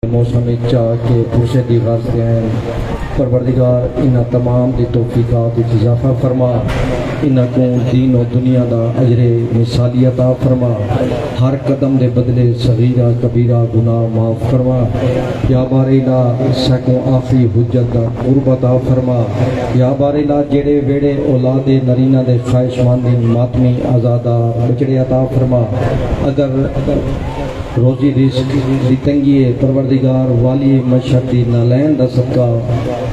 موسم چاہ کے پرشے دی غرض ہیں پروردگار انہاں تمام دی توفیقات اضافہ فرما، انہاں کو دین و دنیا دا اجر مثالی عطا فرما، ہر قدم دے بدلے صغیرہ کبیرہ گناہ معاف فرما، یا باری لا سکوں آخری حجت دا قرب عطا فرما، یا باری لا جڑے ویڑے اولاد نرینہ دے خواہش مندی ماتمی آزادہ بچڑے عطا فرما، اگر روزی رزق دی تنگی پروردگار والی مشہدی نالین دا صدقہ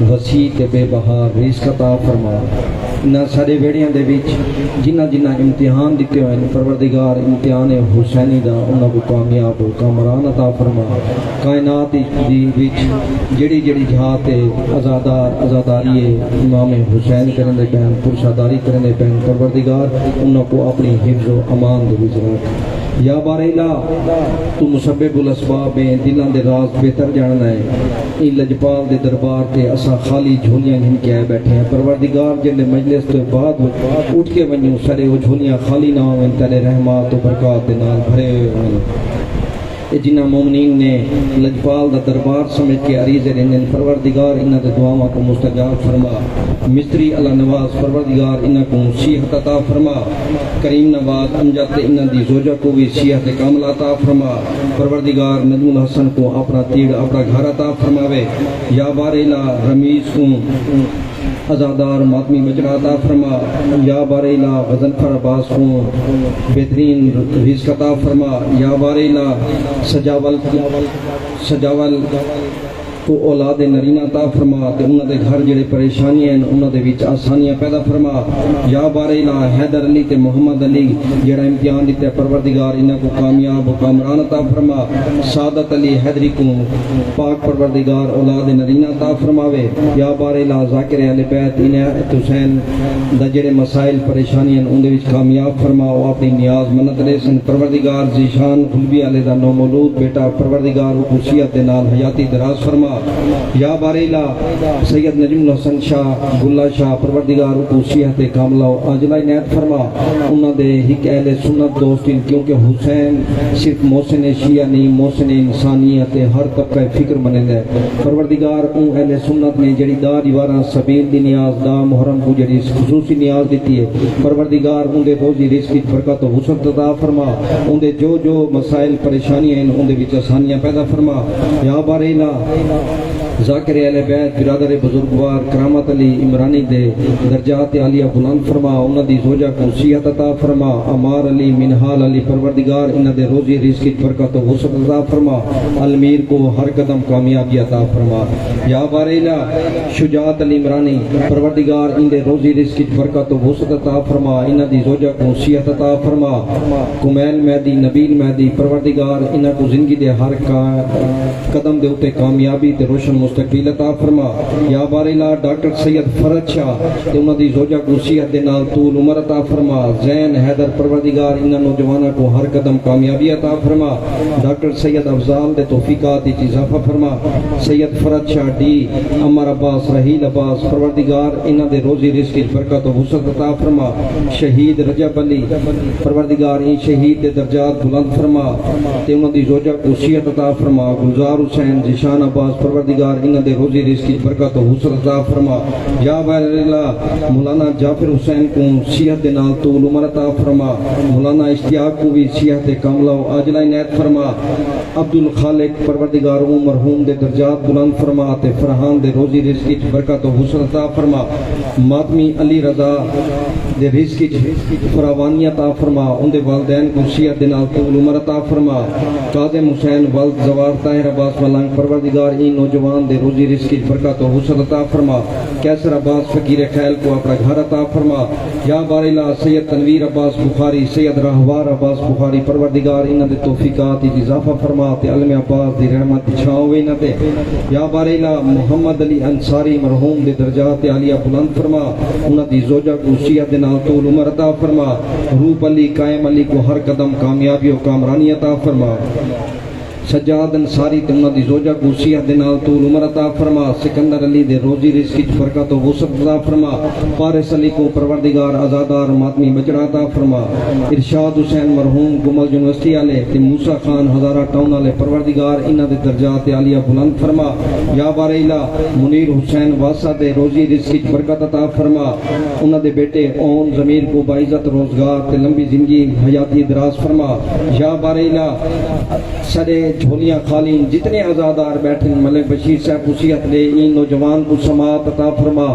وسیع تے بے بہار رزق عطا فرما، نہ سارے ویڑیاں دے وچ جنہ امتحان دیتے ہوئے پروردگار امتحان حسینی دا انہاں کو کامیاب کامران عطا فرما، کائنات دی وچ جڑی جہات آزاداری امام حسین کرن دے پین پرشاداری کرن دے پین پروردگار انہاں کو اپنی حفظ و امان دے وچ رکھ، یا باریلا تو مسبب الاسباب ہیں دلان دے راز بہتر جاننا ہے، این لجپال دے دربار تے اسا خالی جھولیاں گھن کے آئے بیٹھے ہیں پروردگار جن مجلس تو بعد اٹھ کے ونیوں سارے وہ جھولیاں خالی نہ ہوئیں تیرے رحمات و برکات دے نال بھرے ہوئیں، جنہ مومنین نے لجپال دا دربار سمجھ کے عریض رہنے پروردگار انہاں دے دعاواں کو مستجاب فرما، مستری اللہ نواز پروردگار انہاں کو صحت عطا فرما، کریم نواز امجد تے انہاں دی زوجہ کو بھی صحت کامل عطا فرما، پروردگار نجم الحسن کو اپنا تیڑ اپنا گھر عطا فرماوے، یا باریلا رمیز کو ازادار ماتمی مجرہ عطا فرما، یا باریلا غزنفر عباس کو بہترین رزق عطا فرما، یا باریلا سجاول کو اولاد نرینہ عطا فرما تے انہاں دے گھر جڑے پریشانیاں ہیں انہاں دے وچ آسانیاں پیدا فرما، یا باریلا حیدر علی تے محمد علی جڑا امتحان دیتے پروردگار انہاں کو کامیاب و کامران عطا فرما، سعادت علی حیدری کو پاک پروردگار اولاد نرینہ عطا فرماوے، یا باریلا ذاکر اہل بیت عنایت حسین دا جڑے مسائل پریشانیاں ان دے وچ کامیاب فرما، او اپنی نیاز منت لے سن پروردگار ذیشان قلبی علیہ دا نومولود بیٹا پروردگار کو خصوصیت دے نال حیاتی دراز فرما، یا باریلا سید نجم الحسن شاہ گلہ شاہ پروردگار کو صحت کاملہ و عاجلہ عنایت فرما، انہاں دے ہک اہل سنت دوستین کیونکہ حسین صرف محسن شیعہ نہیں محسن انسانیت ہر طبقہ فکر منند ہے پروردگار ان اہل سنت نے جڑی دا دیواراں سبیل دی نیاز دا محرم کو جڑی خصوصی نیاز دیتی ہے پروردگار ان دے روزی رزق کی برکت و وسعت عطا فرما، ان دے جو مسائل پریشانیاں ہیں ان دے وچ آسانیاں پیدا فرما، یا باریلا ذاکر اہل بیت برادر بزرگوار کرامت علی عمرانی دے درجات عالیہ بلند فرما، انہاں دی زوجہ کو صحت عطا فرما، عمار علی منہال علی پروردگار انہاں دے روزی رزق کی برکت و وسعت عطا فرما، المیر کو ہر قدم کامیابی عطا فرما، یا باریلا شجاعت علی عمرانی پروردگار ان دے روزی رزق کی برکت و وسعت عطا فرما، انہاں دی زوجہ کو صحت عطا فرما، کمیل مہدی نبیل مہدی پروردگار انہاں کو زندگی دے ہر قدم دے اوتے کامیابی تے روشن مستقبل عطا فرما، یا باریلا ڈاکٹر سید فرد شاہ تے انہاں دی زوجہ کو صحت دے نال طول عمر عطا فرما، زین حیدر پروردگار انہاں نوجواناں کو ہر قدم کامیابی عطا فرما، ڈاکٹر سید افضال دے توفیقات وچ اضافہ فرما، سید فرد شاہ ڈی عمر عباس رحیل عباس پروردگار انہاں دے روزی رزق کی برکت و وسعت عطا فرما، شہید رجب علی پروردگار ان شہید دے درجات بلند فرما تے انہاں دی زوجہ کو صحت عطا فرما، گلزار حسین ذیشان عباس پروردگار انہاں دے روزی رزق کی برکت و وسعت عطا فرما، یا باریلا مولانا جعفر حسین کو صحت دے نال طول عمر عطا فرما، مولانا اشتیاق کو بھی صحت کاملہ و عاجلہ عنایت فرما، عبد الخالق پروردگار مرحوم دے درجات بلند فرما تے فرحان دے روزی رزق کی برکت و وسعت عطا فرما، ماتمی علی رضا دے رزق کی فراوانی عطا فرما، ان دے والدین کو صحت دے نال طول عمر عطا فرما، کاظم حسین ولد زوار طاہر عباس ملنگ پروردگار ان نوجوان دے روزی رزق کی برکت و وسعت عطا فرما، کیسر عباس فقیر خیل کو اپنا گھر عطا فرما، یا باریلا سید تنویر عباس بخاری سید راہوار عباس بخاری پروردگار انہاں دے توفیقات وچ اضافہ فرما تے علم عباس دی رحمت چھاوے انہاں تے، یا باریلا محمد علی انصاری مرحوم دے درجات عالیہ بلند فرما، انہاں دی زوجہ کو صحت دے نال طول عمر عطا فرما، روپ علی قائم علی کو ہر قدم کامیابی و کامرانی عطا فرما، سجاد انصاری تے انہاں دی زوجہ کو صحت دے نال طول عمر عطا فرما سکندر علی دے روزی رزق وچ برکت و وسعت عطا فرما فارس علی کو پروردگار آزادار ماتمی بچڑا عطا فرما ارشاد حسین مرحوم گمل یونیورسٹی والے تے موسی خان ہزارہ ٹاؤن والے پروردگار انہاں دے درجات عالیہ بلند فرما یا بار الہ منیر حسین واسا دے روزی رزق وچ برکت عطا فرما انہاں دے بیٹے اون ضمیر کو باعزت روزگار تے لمبی زندگی حیاتی دراز فرما یا بار الہ سارے جھولیاں خالی جتنے آزادار بیٹھے ملک بشیر صاحب کو صحت دے ان نوجوان کو سماعت عطا فرما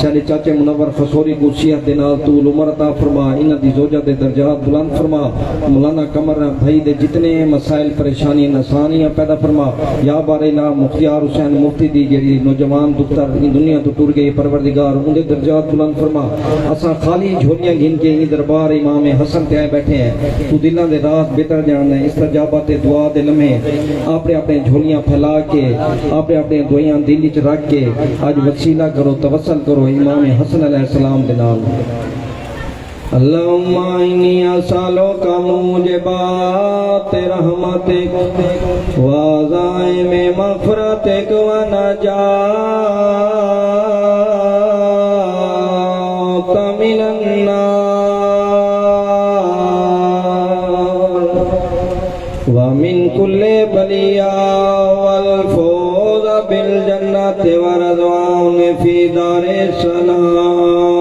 سارے چاچے منور خسوری کو صحت دے نال طول عمر عطا فرما انہاں دی زوجہ دے درجات بلند فرما مولانا قمر بھائی دے جتنے مسائل پریشانی آسانیاں پیدا فرما یا بار الہ مختار حسین مفتی دی جڑی نوجوان دختر ان دنیا تو ٹر گئی پروردگار ان دے درجات بلند فرما اساں خالی جھولیاں گن کے ان دربار امام حسن تے آئے بیٹھے ہیں تو دلاں دے راز بہتر جاننا ہے استجابت دعا دے لمحے اپنے اپنے جھولیاں پھیلا کے اپنے اپنے دعائیں دل وچ رکھ کے اج وسیلہ کرو توسل کرو امام حسن علیہ السلام دے نال اللہم انی اسالک موجبات رحمتک وعزائم مغفرتک ونجات من النار ومن كل بلية والفوز بالجنة ورضوان في دار السلام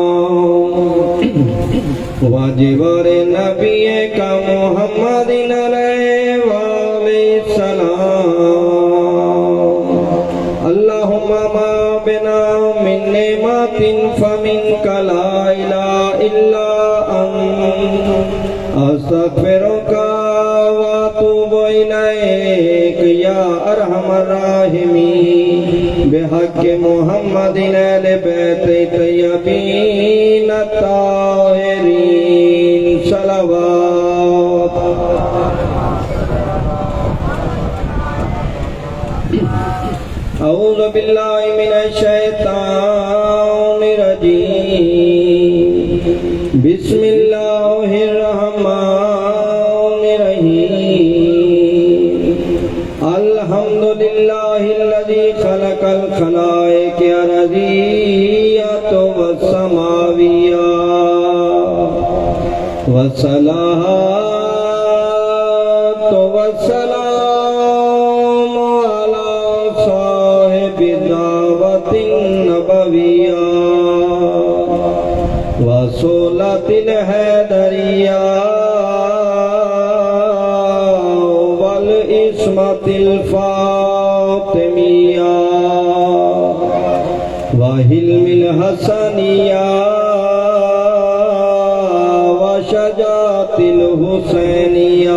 وجوار نبی کا محمد علیہ السلام اللہم ما بنا من نعمت فمنک لا الہ الا انت استغفرک واتوب الیک یا ارحم الراحمین بحق محمد اہل بیت طیبین الطاہرین صلوات اعوذ باللہ من الشیطان الرجیم بسم اللہ الرحمن الرحیم الحمدللہ الذی خلق الخلائق ارضیات والسماویات والصلاة والسلام علی صاحب الدعوة النبویہ وصولة الحیدریہ والعصمة الفاطمیہ وحلم الحسنیہ وشجاعت الحسینیہ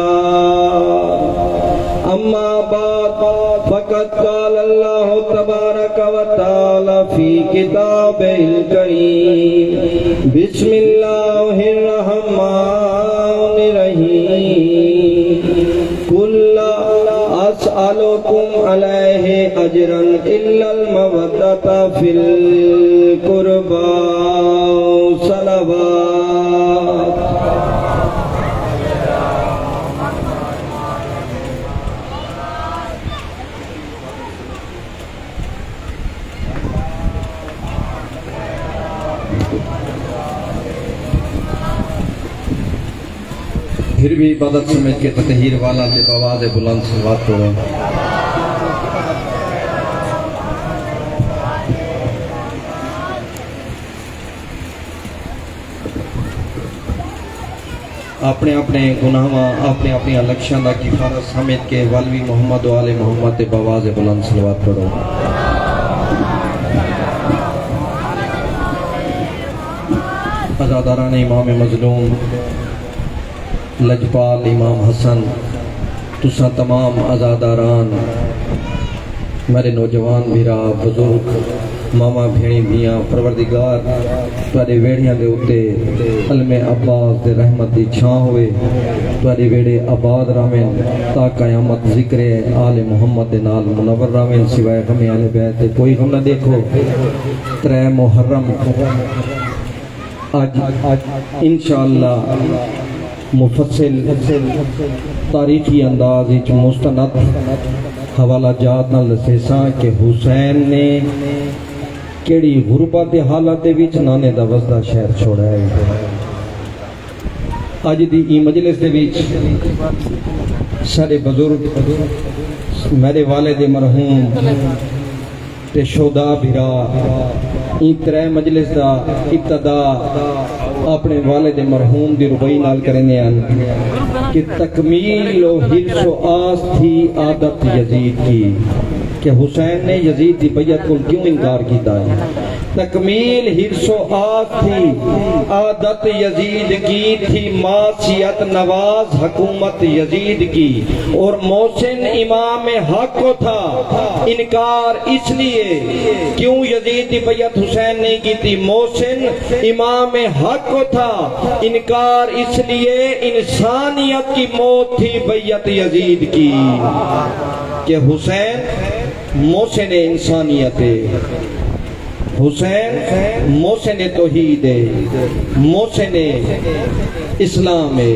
اما بعد فقد قال اللہ تبارک و تعالی فی کتابہ الکریم بسم اللہ الرحمن الرحیم قل لا اسألکم علیہ اجرا الا المودۃ فی القربى صلوات پھر بھی عبادت سمجھ کے تطہیر والا تے بواز بلند صلوات پڑھو اپنے اپنے گناہاں اپنے اپنی لکشاں دا کفارہ سمجھ کے والوی محمد و آل محمد تے بواز بلند صلوات پڑھو عزاداران امام مظلوم لجپال امام حسن تساں تمام عزاداران میرے نوجوان بھیرا بزرگ ماما بھیڑی بیاں پروردگار تواڈے ویڑیاں دے اوتے علم عباس دے رحمت دی چھاں ہوئے تواڈے ویڑے آباد راویں تا قیامت ذکر آل محمد دے نال منور راویں سوائے غم اہل بیت کوئی غم نہ دیکھو 3 محرم آج انشاءاللہ مفصل تاریخی انداز وچ مستند حوالہ جات نال دسیساں کہ حسین نے کیڑی غربت دی حالت دے وچ نانے دا وسدا شہر چھوڑا ہے۔ اج دی ای مجلس دے وچ سارے بزرگ میرے والد مرحوم تے شہداء بھرا این ترے مجلس دا ابتدا اپنے والد مرحوم دی ربائی نال کرنے ہیں کہ تکمیل و حرص و آس تھی عادت یزید کی، کہ حسین نے یزید دی بیعت کو کیوں انکار کیتا ہے؟ تکمیل حرص و آس تھی عادت یزید کی، تھی معصیت نواز حکومت یزید کی، اور محسن امام حق کو تھا انکار اس لیے کیوں یزید دی بیعت حسین نے کی تھی؟ محسن امام حق کو تھا انکار اس لیے انسانیت کی موت تھی بیعت یزید کی، کہ حسین محسن انسانیت ہے، حسین محسن توحید ہے، محسن اسلام ہے۔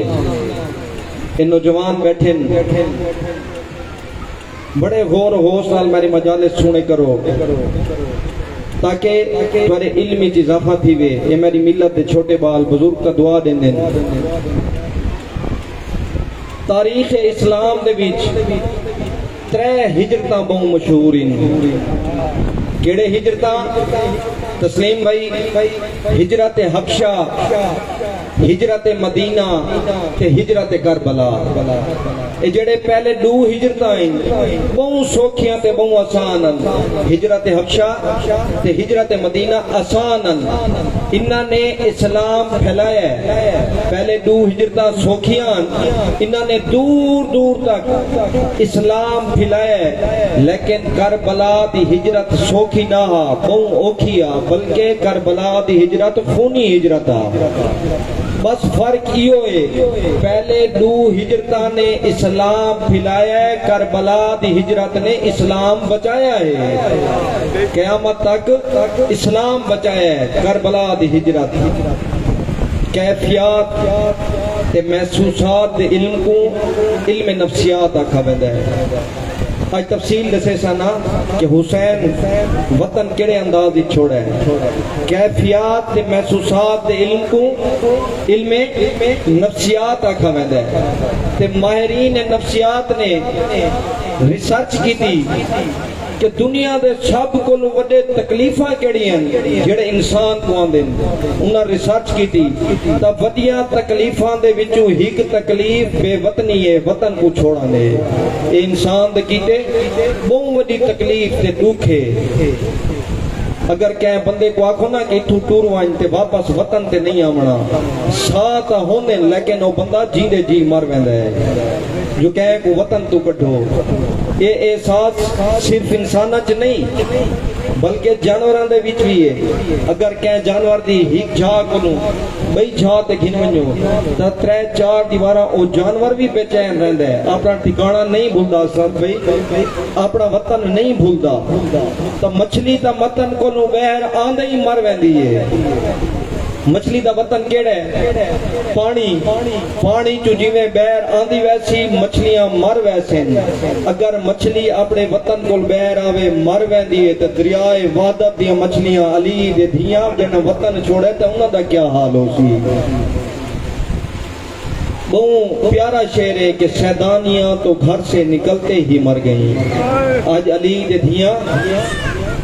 ان نوجوان بیٹھے بڑے غور و ہوش نال میری مجالس سنے کرو تاکہ تمہارے علمی اضافہ تھی وے۔ یہ میری ملت دے چھوٹے بال بزرگ کا دعا دیں دیں۔ تاریخ اسلام دے وچ ترے ہجرتاں بہت مشہور ہیں۔ کیڑے ہجرتاں؟ تسلیم بھائی، ہجرت حبشہ، ہجرت مدینہ تے ہجرت کربلا۔ اے جڑے پہلے دو ہجرتاں ہیں بہت سوکھیاں تے بہت آسان ہیں۔ ہجرت حبشہ تے ہجرت مدینہ آسان ہیں، انہاں نے اسلام پھیلایا ہے۔ پہلے دو ہجرتاں سوکھیاں، انہاں نے دور دور تک اسلام پھیلایا ہے، لیکن کربلا دی ہجرت سوکھی نہ ہا، بہت اوکھی آ، بلکہ کربلا دی ہجرت خونی ہجرت آ۔ بس فرق یہ ہے پہلے دو ہجرتاں نے اسلام پھیلایا ہے، کربلا دی ہجرت نے اسلام بچایا ہے، قیامت تک اسلام بچایا ہے۔ کربلا دی ہجرت کیفیات تے محسوسات دے علم کو علم نفسیات آکھا ویندا ہے۔ آج تفصیل دسے سانا کہ حسین وطن کیڑے انداز دی چھوڑا ہے۔ کیفیات تے محسوسات دے علم کو علم نفسیات آکھا ویندا ہے، تے ماہرین نفسیات نے ریسرچ کی تھی کہ دنیا دے سب کو وڈے تکلیفاں کیڑی ہیں جڑے انسان کو آندے، انہاں ریسرچ کی تھی تا وڈیاں تکلیفاں دے وچوں ایک تکلیف بے وطنی ہے، وطن کو چھوڑا دے۔ اے انسان دے کیتے بہت وڈی تکلیف تے دکھ ہے۔ اگر کہیں بندے کو آکھو نا کہ اتھو ٹور وائن تے واپس وطن تے نہیں آمنا، ساتھ ہونے لیکن وہ بندہ جی دے جی مر ویندا ہے۔ جو کہیں کو وطن تو کٹھو، یہ احساس صرف انسانہ چ نہیں بلکہ جانوراں دے وچ بھی ہے۔ اگر کہیں جانور دی ہک جھا کنو بئی جھا تے گھن ونجو تا ترے چار دیواراں او جانور بھی بے چین رہندا ہے، اپنا ٹھکانہ نہیں بھولدا، سب بھئی اپنا وطن نہیں بھولدا۔ تا مچھلی دا وطن کو نو بہر آندے ہی مر ویندی ہے۔ مچھلی دا وطن کیڑا ہے؟ پانی۔ پانی چو جیویں بہر آندی ویسی مچھلیاں مر ویسے۔ اگر مچھلی اپنے وطن کو بہر آوے مر ویندی ہے تو دریائے وحدت دیاں مچھلیاں علی دے دھیاں جنہاں وطن چھوڑے تو انہاں دا کیا حال ہو سی؟ بہت پیارا شعر ہے کہ سیدانیاں تو گھر سے نکلتے ہی مر گئیں۔ آج علی دے دھیاں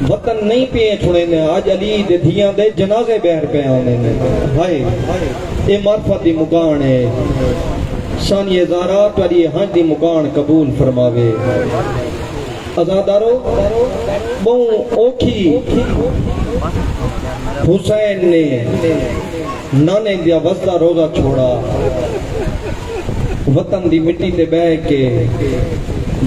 وطن نہیں پہ چھوڑے نے، آج علی دے دھیاں دے جنازے بہر پہ آنے نے۔ ہائے اے معرفت دی مکان ہے، ثانی زارات والی ہنج دی مکان قبول فرماوے۔ ازادارو بہت اوکھی حسین نے نانے دیا وزدہ روزہ چھوڑا، وطن دی مٹی تے بہ کے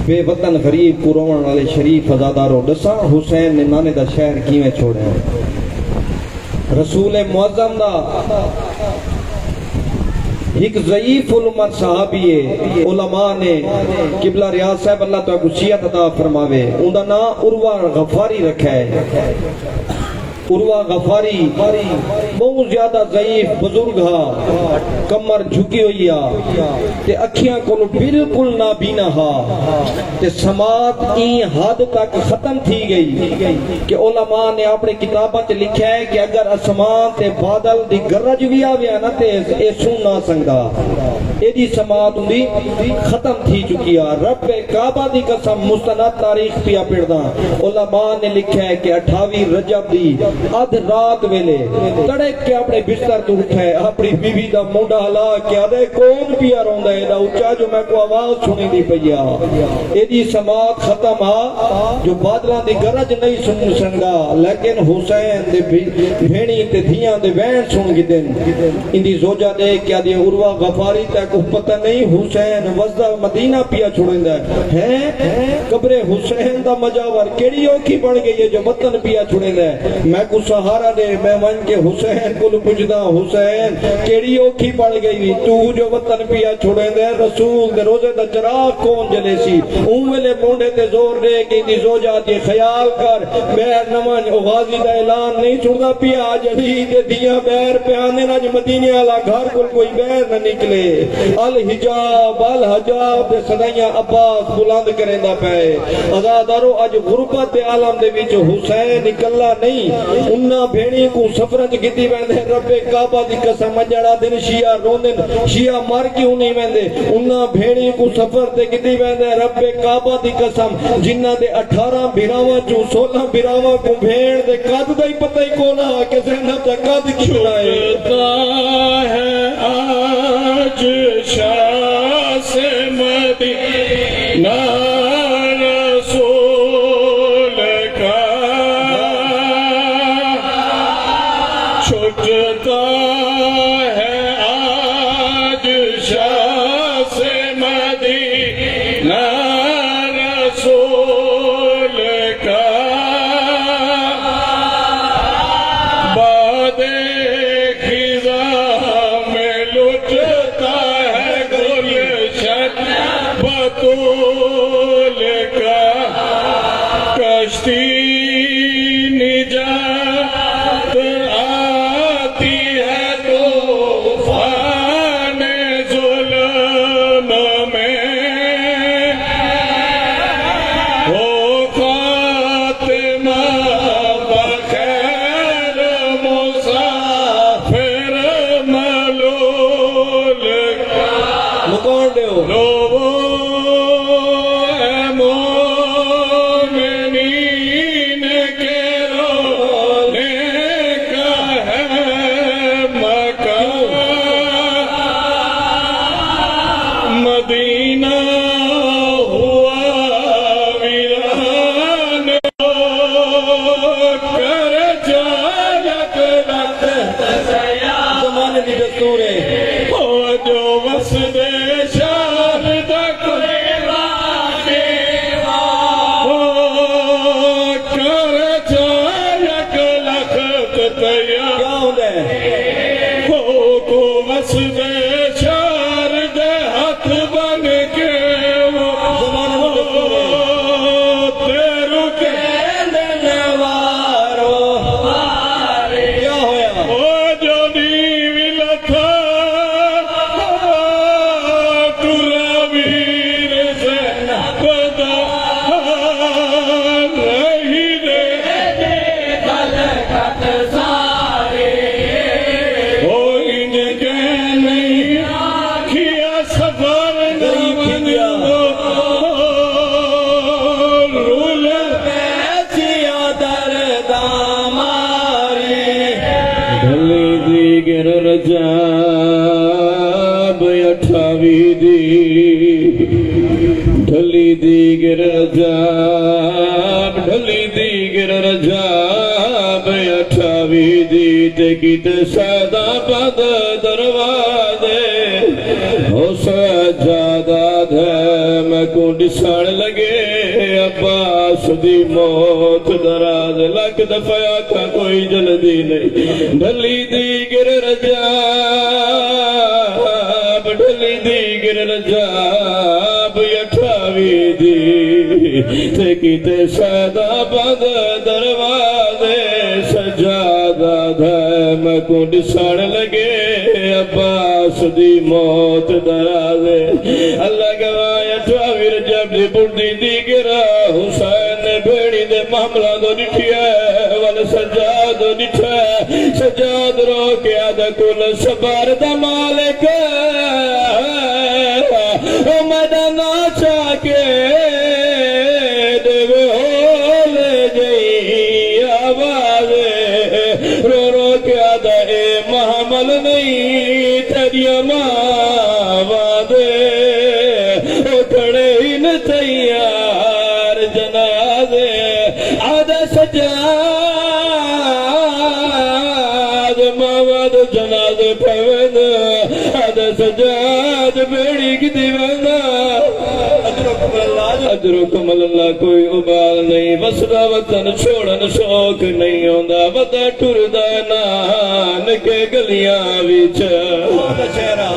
بے وطن غریب کو روان والے شریف ازادارو دسا حسین نے نانے دا شہر کیویں چھوڑا ہے۔ رسول معظم دا ایک ضعیف العمر صحابی ہے، علماء نے قبلہ ریاض صاحب اللہ تعالیٰ کو شیعت عطا فرماوے، ان دا نام عروہ غفاری رکھا ہے۔ عروہ غفاری بہت زیادہ ضعیف بزرگ ہا، کمر جھکی ہوئی تے اکھیاں کو بالکل نابینا ہا تے سماعت این حد تک ختم تھی گئی کہ علماء نے اپنے کتاباں چ لکھا ہے کہ اگر اسمان تے بادل دی گرج بھی آویا نا تے اے سن نہ سکدا، ایدی سماعت ہوندی ختم تھی چکی ہے۔ رب کعبہ دی قسم مستند تاریخ پیا پڑھدا، علماء نے لکھا ہے کہ 28 رجب دی ادھ رات ویلے تڑک کے اپنے بستر تو اٹھے، اپنی بیوی دا منڈا ہلا کے آدھے کون پیا روندا ہے دا اچھا جو میں کو آواز سنی دی پیا، ایدی سماعت ختم ہا جو بادلاں دی گرج نہیں سن سنگا، لیکن حسین دے بھینی تے دھیاں دے وین سن گدن۔ اندی زوجہ دے کیا دی عروہ غفاری تے کو پتہ نہیں حسین وزدہ مدینہ پیا چھوڑندا ہے، قبر حسین دا مجاور کیڑی اوکھی بڑھ گئی ہے جو وطن پیا چھوڑندا ہے۔ میں کو سہارا دے میں ون کے حسین کو پوچھدا حسین کیڑی اوکھی بڑھ گئی تو جو وطن پیا چھوڑندا ہے، رسول دے روزے دا چراغ کون جلے سی، اون ویلے مونڈے تے زور دے کہ دی زوجہ دی خیال کر بیر نمن غازی دا اعلان نہیں چھوڑدا پیا جڑی تے دیاں بیر پیانے نہ مدینے والا گھر کوئی بیر نہ نکلے، الحجاب الحجاب دے صدایاں عباس بلند کریندا پئے۔ آزادارو اج غربت دے عالم دے وچ حسین اکلا نہیں، انہاں بھیڑی کو سفرت کیتی ویندے، رب کعبہ دی قسم جڑا دن شیعہ روندن شیعہ مر کیوں نہیں ویندے، انہاں بھیڑی کو سفر تے کیتی ویندے، رب کعبہ دی قسم جنہاں دے 18 بھراواں چوں 16 بھراواں کو بھیڑ دے قد دا ہی پتہ ہی کونا کہ زینب دا قد کتنا ہے آج شاہ سے مدینہ رسول کا چھٹتا ہے، آج شاہ سے مدینہ رسول کا باد بطول کا کشتی نجات آتی ہے طوفان ظلم میں، ہو خاتمہ بخیر مسافر ملول مکان دیو مدینہ ہوا ویران کر جالک لکھ زمانے دی دستور ہے ہو جو وسد شان تک کر جالک لکھ تیار کیا ہوتا ہے ہو کو وسد رجب 28 دی ڈھلی دیگر رجب ڈھلی دیگر رجب 28 دی ٹکٹ سیدہ بد دروازے ہو سجادہ دھے میں کو ڈسڑ لگے عباس دی موت دراز لگ دفعہ کا کوئی جلدی نہیں ڈھلی دیگر رجب ڈھلی دیگر رجب 28 دی ٹکٹ سیدہ بد دروازے سجادہ دھا میں کو ڈسان لگے عباس دی موت درازے اللہ گواہ 28 رجب دی بڑھتی دی گرا حسین نے بھیڑی دے معاملہ دو نٹھیا وال سجاد نٹھا سجاد رو کے آدھا کل سبار دا مالک مدنہ چاکے دیوے ہو لے جئی آوازے رو رو کے آدھا اے محمل نہیں تیری ماوادے او کھڑے ہی نہ تیار جنازے آدھا سجاد ماواد جنازے پہوند آدھا سجاد بیڑی کی دیوانا اجرکم اللہ کوئی ابال نہیں وسدا وطن چھوڑن شوق نہیں ہوندہ وطا ٹردہ نان کے گلیاں ویچ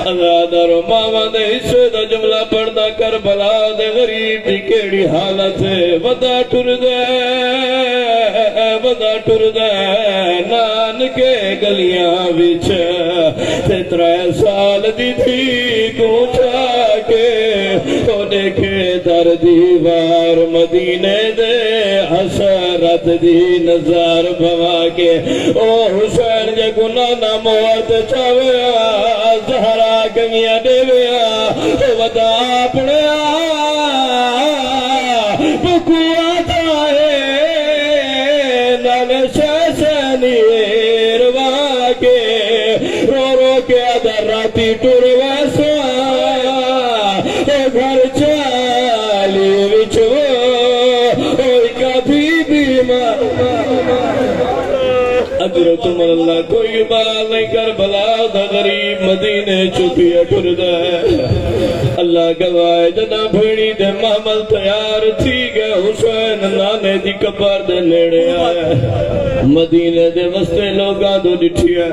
ازادر و ماما دے حصے دا جملہ پڑھدا کربلا دے غریب دی کیڑی حالت ہے وطا ٹردہ نان کے گلیاں ویچ تے 3 سال دی تھی کوچا کے تو دیکھے در دیوار مدینے دے حسرت دی نظر بھوا کے او حسین جے گناہ نہ موت چاویا زہرا کمیاں دیویا ودا اپنے بکوا جائے نال شیسنی روا کے رو رو کے ادھر راتی ٹور ویسا گھر چالی وچو اوئی کبھی بیمار اجرکم اللہ کوئی بال نہیں کربلا دا غریب مدینے چکی اٹھرد ہے اللہ گواہ جنا بھیڑی دے محمل تیار تھی گئے حسین نانے دی کبار دے نیڑے آئے مدینے دے وستے لوگاں دو ڈٹھی ہے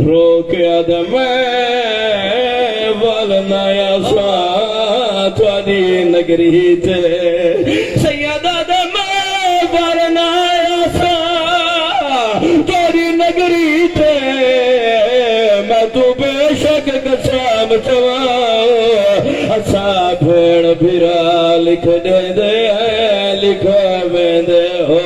رو کے آدھا میں والنا یا ساتھ وادی نگری تے سیدہ دے میں والنا یا ساتھ تیری نگری تے میں تو بے شک قسم چواؤ اسا بھیڑ بھیرا لکھ دے دے لکھ دے ہو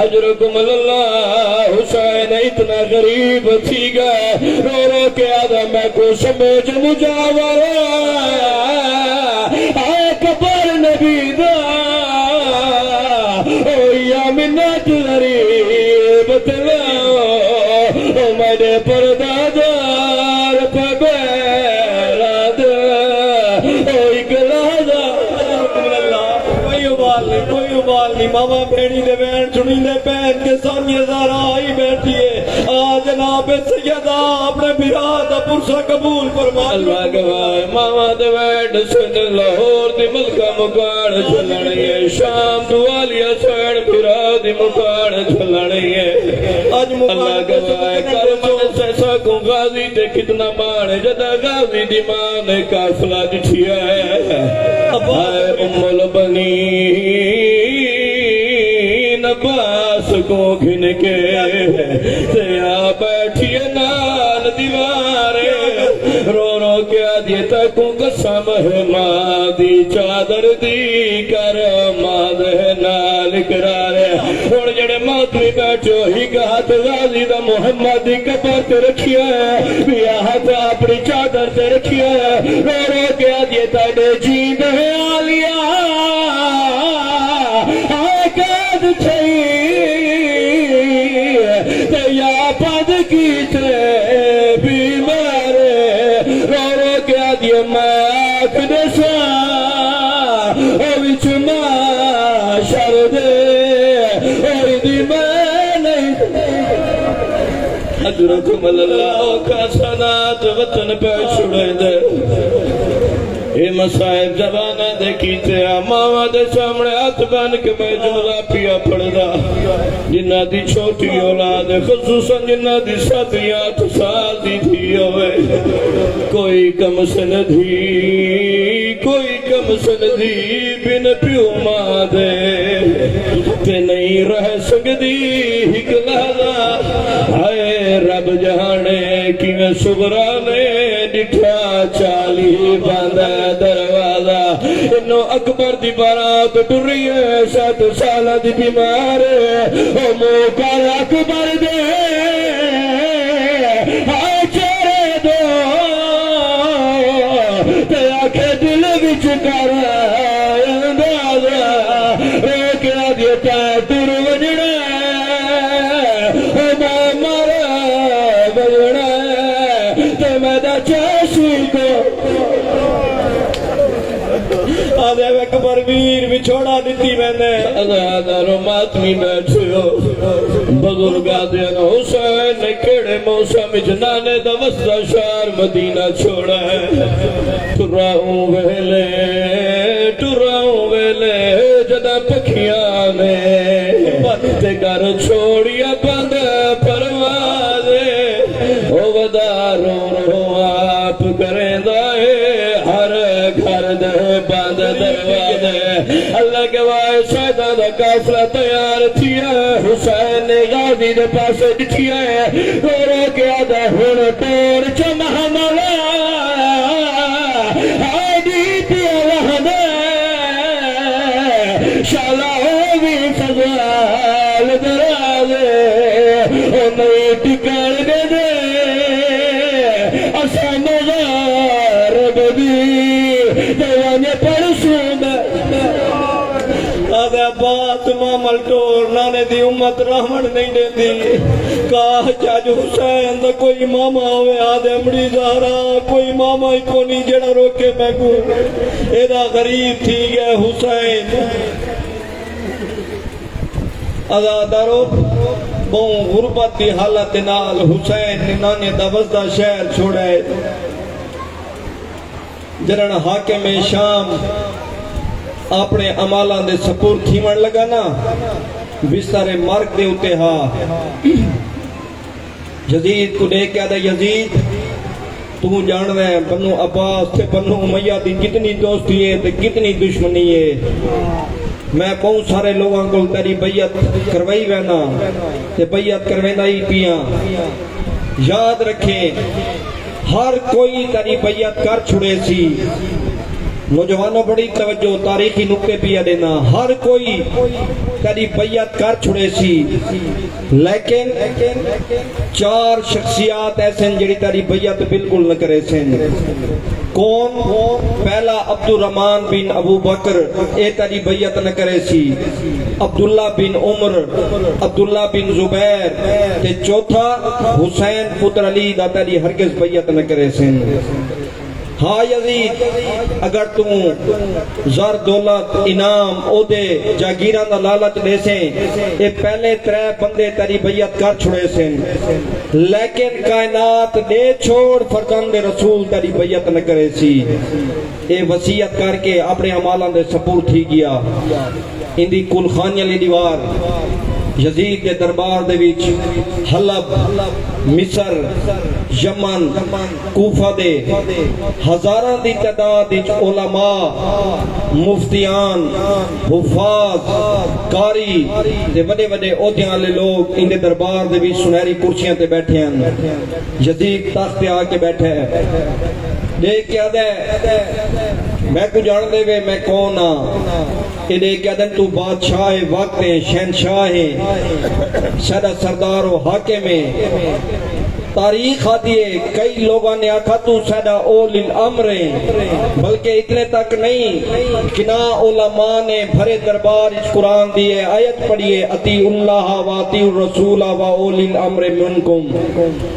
اجرکم اللہ حسین اتنا غریب تھی گئے رو رو کے آدھا میں کو سمجھ مجاور آئے کبر نبی دا او یا منت غریب تلاؤ او میرے پردادار پبیراد او اگلازہ کوئی ابال نہیں ماما بھیڑی دے بین چنی دے پین کے سامنے زارا آئی بیٹھی ہے آج جناب سیدہ اپنے بیراد پرسہ قبول فرما اللہ گواہ ماما دے بیٹھ سن لاہور دی ملکہ مکاڑ چلنی ہے شام دوالیا سین بیراد دی مکاڑ چلنی ہے اللہ گواہ کرمن سے سکوں غازی دے کتنا مانے جدہ غازی دی مانے کافلہ دٹھی ہے اے ام البنین عباس کو گھن کے تیا بیٹھی نال دیوارے رو رو کے آدھیے تکوں قسم ہے ماں دی چادر دی کر ماں ہے نال کرارے اور جڑے ماتوی بیٹھو ہی ہاتھ غازی دا محمد دی کپر تے رکھیا ہے بیا ہاتھ اپنی چادر تے رکھیا ہے رو رو کے آدھیے تاڑے جیند ہے آلیا آکاد چھئی تے یا پد کی تے بیمارے رو رو کے آدھیے میں آکھ دسا او وچ ماں شر دے اوی دی میں نہیں اجرکم اللہ کا سنات وطن پہ چھڑے دے اے مسائب زبانہ دے کیتے ماما دے سامنے ہاتھ بن کے میں جملہ پیا پڑھدا جنہ دی چھوٹی اولاد خصوصاً جنہ دی 7-8 سال دی تھی ہوئے کوئی کم سندھی بن پیو ماں دے تے نہیں رہ سکدی ہک لحظہ ہائے رب جہانے کیویں صبرا نے ڈٹھا 40 بند دروازہ انو اکبر دی بارات ٹری ہے 7 سال دی بیمار او موقع اکبر دے ہائے چہرے دو تے آکھے دل وچ کر اندازہ روکیا دیتا تر وجڑا میں مارا بجڑا تے میں دا چاشی کو آدھے اکبر ویر بھی چھوڑا دیتی میں نے آدھارو ماتمی بیٹھے ہو بزرگ آدھے نا حسین نے کیڑے موسم جنانے دا وسطہ شہر مدینہ چھوڑا ہے ٹراؤں ویلے جدہ پکھیاں نے بندے گھر چھوڑیا بند پروازے او ودارو رو آپ کریں دائے ہر گھر دے بند دروازے اللہ کے وائے شہدہ دا کافلہ تیار تھی ہے حسین نے غازی دے پاسے ڈٹھی ہے رو کے آدھا ہون پور چمہ ملا آدھی پیا وحدہ شالا ہو بھی فضال درازے او نئی ٹکڑ دے دے اسا مزار بدی دیوانے پرسوں میں آدھے بات مامل ٹور نانے دی امت رحمت نہیں دے دی کاہ چاج حسین دا کوئی ماما ہوئے آدھے مڑی زہرا کوئی ماما ہی کو نہیں جڑا روکے میں کو ایدہ غریب تھی گئے حسین ازادارو بہن غربت دی حالت نال حسین نانے دا وزدہ شہر چھوڑے جنن حاکم شام اپنے عمالان دے سپور تھیمن لگا نا بستر مرگ دے اتے ہاں یزید کو دیکھ کے آدھا یزید تو جان رہے ہیں بنو عباس تھے بنو امیہ دی کتنی دوستی ہے تے کتنی دشمنی ہے میں بہت سارے لوگوں کو تیری بیعت کروائی وینا تے بیعت کروینا ہی پیاں یاد رکھیں ہر کوئی تیری بیعت کر چھڑے سی نوجوانوں بڑی توجہ تاریخی نقطے پیا دینا ہر کوئی تیری بیعت کر چھڑے سی لیکن 4 شخصیات ایسے ہیں جڑی تیری بیعت بالکل نہ کرے سن کون پہلا عبدالرحمن بن ابو بکر اے تیری بیعت نہ کرے سی عبداللہ بن عمر عبداللہ بن زبیر تے چوتھا حسین پتر علی دا تیری ہرگز بیعت نہ کرے سن ہاں یزید اگر تم زر دولت انعام عہدے جاگیران دا لالچ دے سیں اے پہلے 3 بندے تیری بیعت کر چھڑے سن لیکن کائنات دے چھوڑ فرزند رسول تیری بیعت نہ کرے سی اے وصیت کر کے اپنے عمالان دے سپور تھی گیا اندی کل خانی علی دیوار یزید کے دربار دے وچ حلب مصر یمن کوفہ دے ہزاران دی تعداد وچ علماء مفتیان حفاظ قاری تے بڑے بڑے عہدیاں والے لوگ ان دے دربار دے وچ سنہری کرسیاں تے بیٹھے ہیں یزید تخت پہ آ کے بیٹھے ہے دیکھ کیا دے میں کو جان دے وے میں کون ہاں یہ کیا دن تو بادشاہ وقت ہے شہنشاہ ہے سیدہ سردار و حاکم ہے تاریخ آتی ہے کئی لوگوں نے آکھا تو سیدہ اول الامر ہے بلکہ اتنے تک نہیں کنا علماء نے بھرے دربار اس قرآن دیئے آیت پڑھیے اتی اللہ و اتی الرسول و اول الامر منکم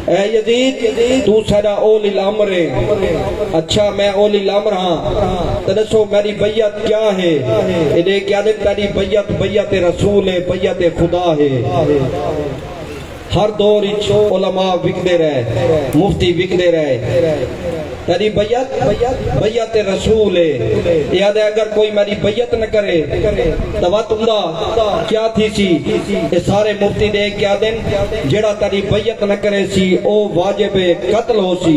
اے یزید تو سیدہ اول الامر ہے اچھا میں اول الامر ہاں تنسو میری بیعت کیا ہے انہیں کیا دن تیری بیعت بیعت رسول ہے بیعت خدا ہے ہر دور وچ علماء وکدے رہے، مفتی وکدے رہے. تیری بیعت رسول ہے. یاد ہے اگر کوئی میری بیعت نہ کرے تو وقت کیا تھی سی؟ یہ سارے مفتی دے کیا دن جڑا تیری بیعت نہ کرے سی او واجب قتل ہو سی.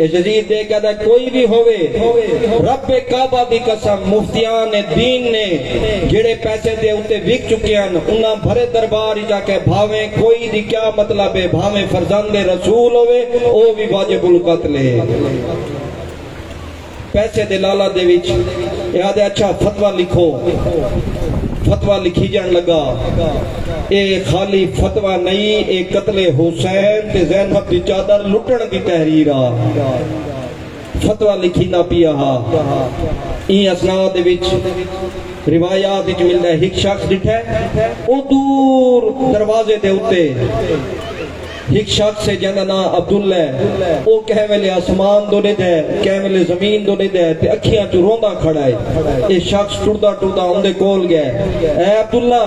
یزید دے کیا دے کوئی بھی ہوئے رب کعبہ دی قسم مفتیان دین نے جڑے پیسے دے اتے وک چکے ہیں انہاں بھرے دربار جا کے بھاویں کوئی دی کیا مطلب ہے، بھاویں فرزند رسول ہوئے او بھی واجب القتل ہے. پیسے دے لالا دے وچ یاد ہے اچھا فتوہ لکھو، فتوہ لکھی جان لگا. اے خالی فتوہ نہیں، اے قتل حسین تے زینب دی چادر لٹن دی تحریر آ. فتوہ لکھی نہ پیا ہا. این اسناد وچ روایات وچ ملدا ہے ایک شخص ڈٹھا ہے او دور دروازے دے اوتے ایک شخص ہے جنہاں نام عبداللہ ہے. او کہے ویلے آسمان دو دے کہے ویلے زمین دو دے تے اکھیاں چ روندا کھڑا ہے. اے شخص ٹردا ٹردا اندے کول گیا. اے عبداللہ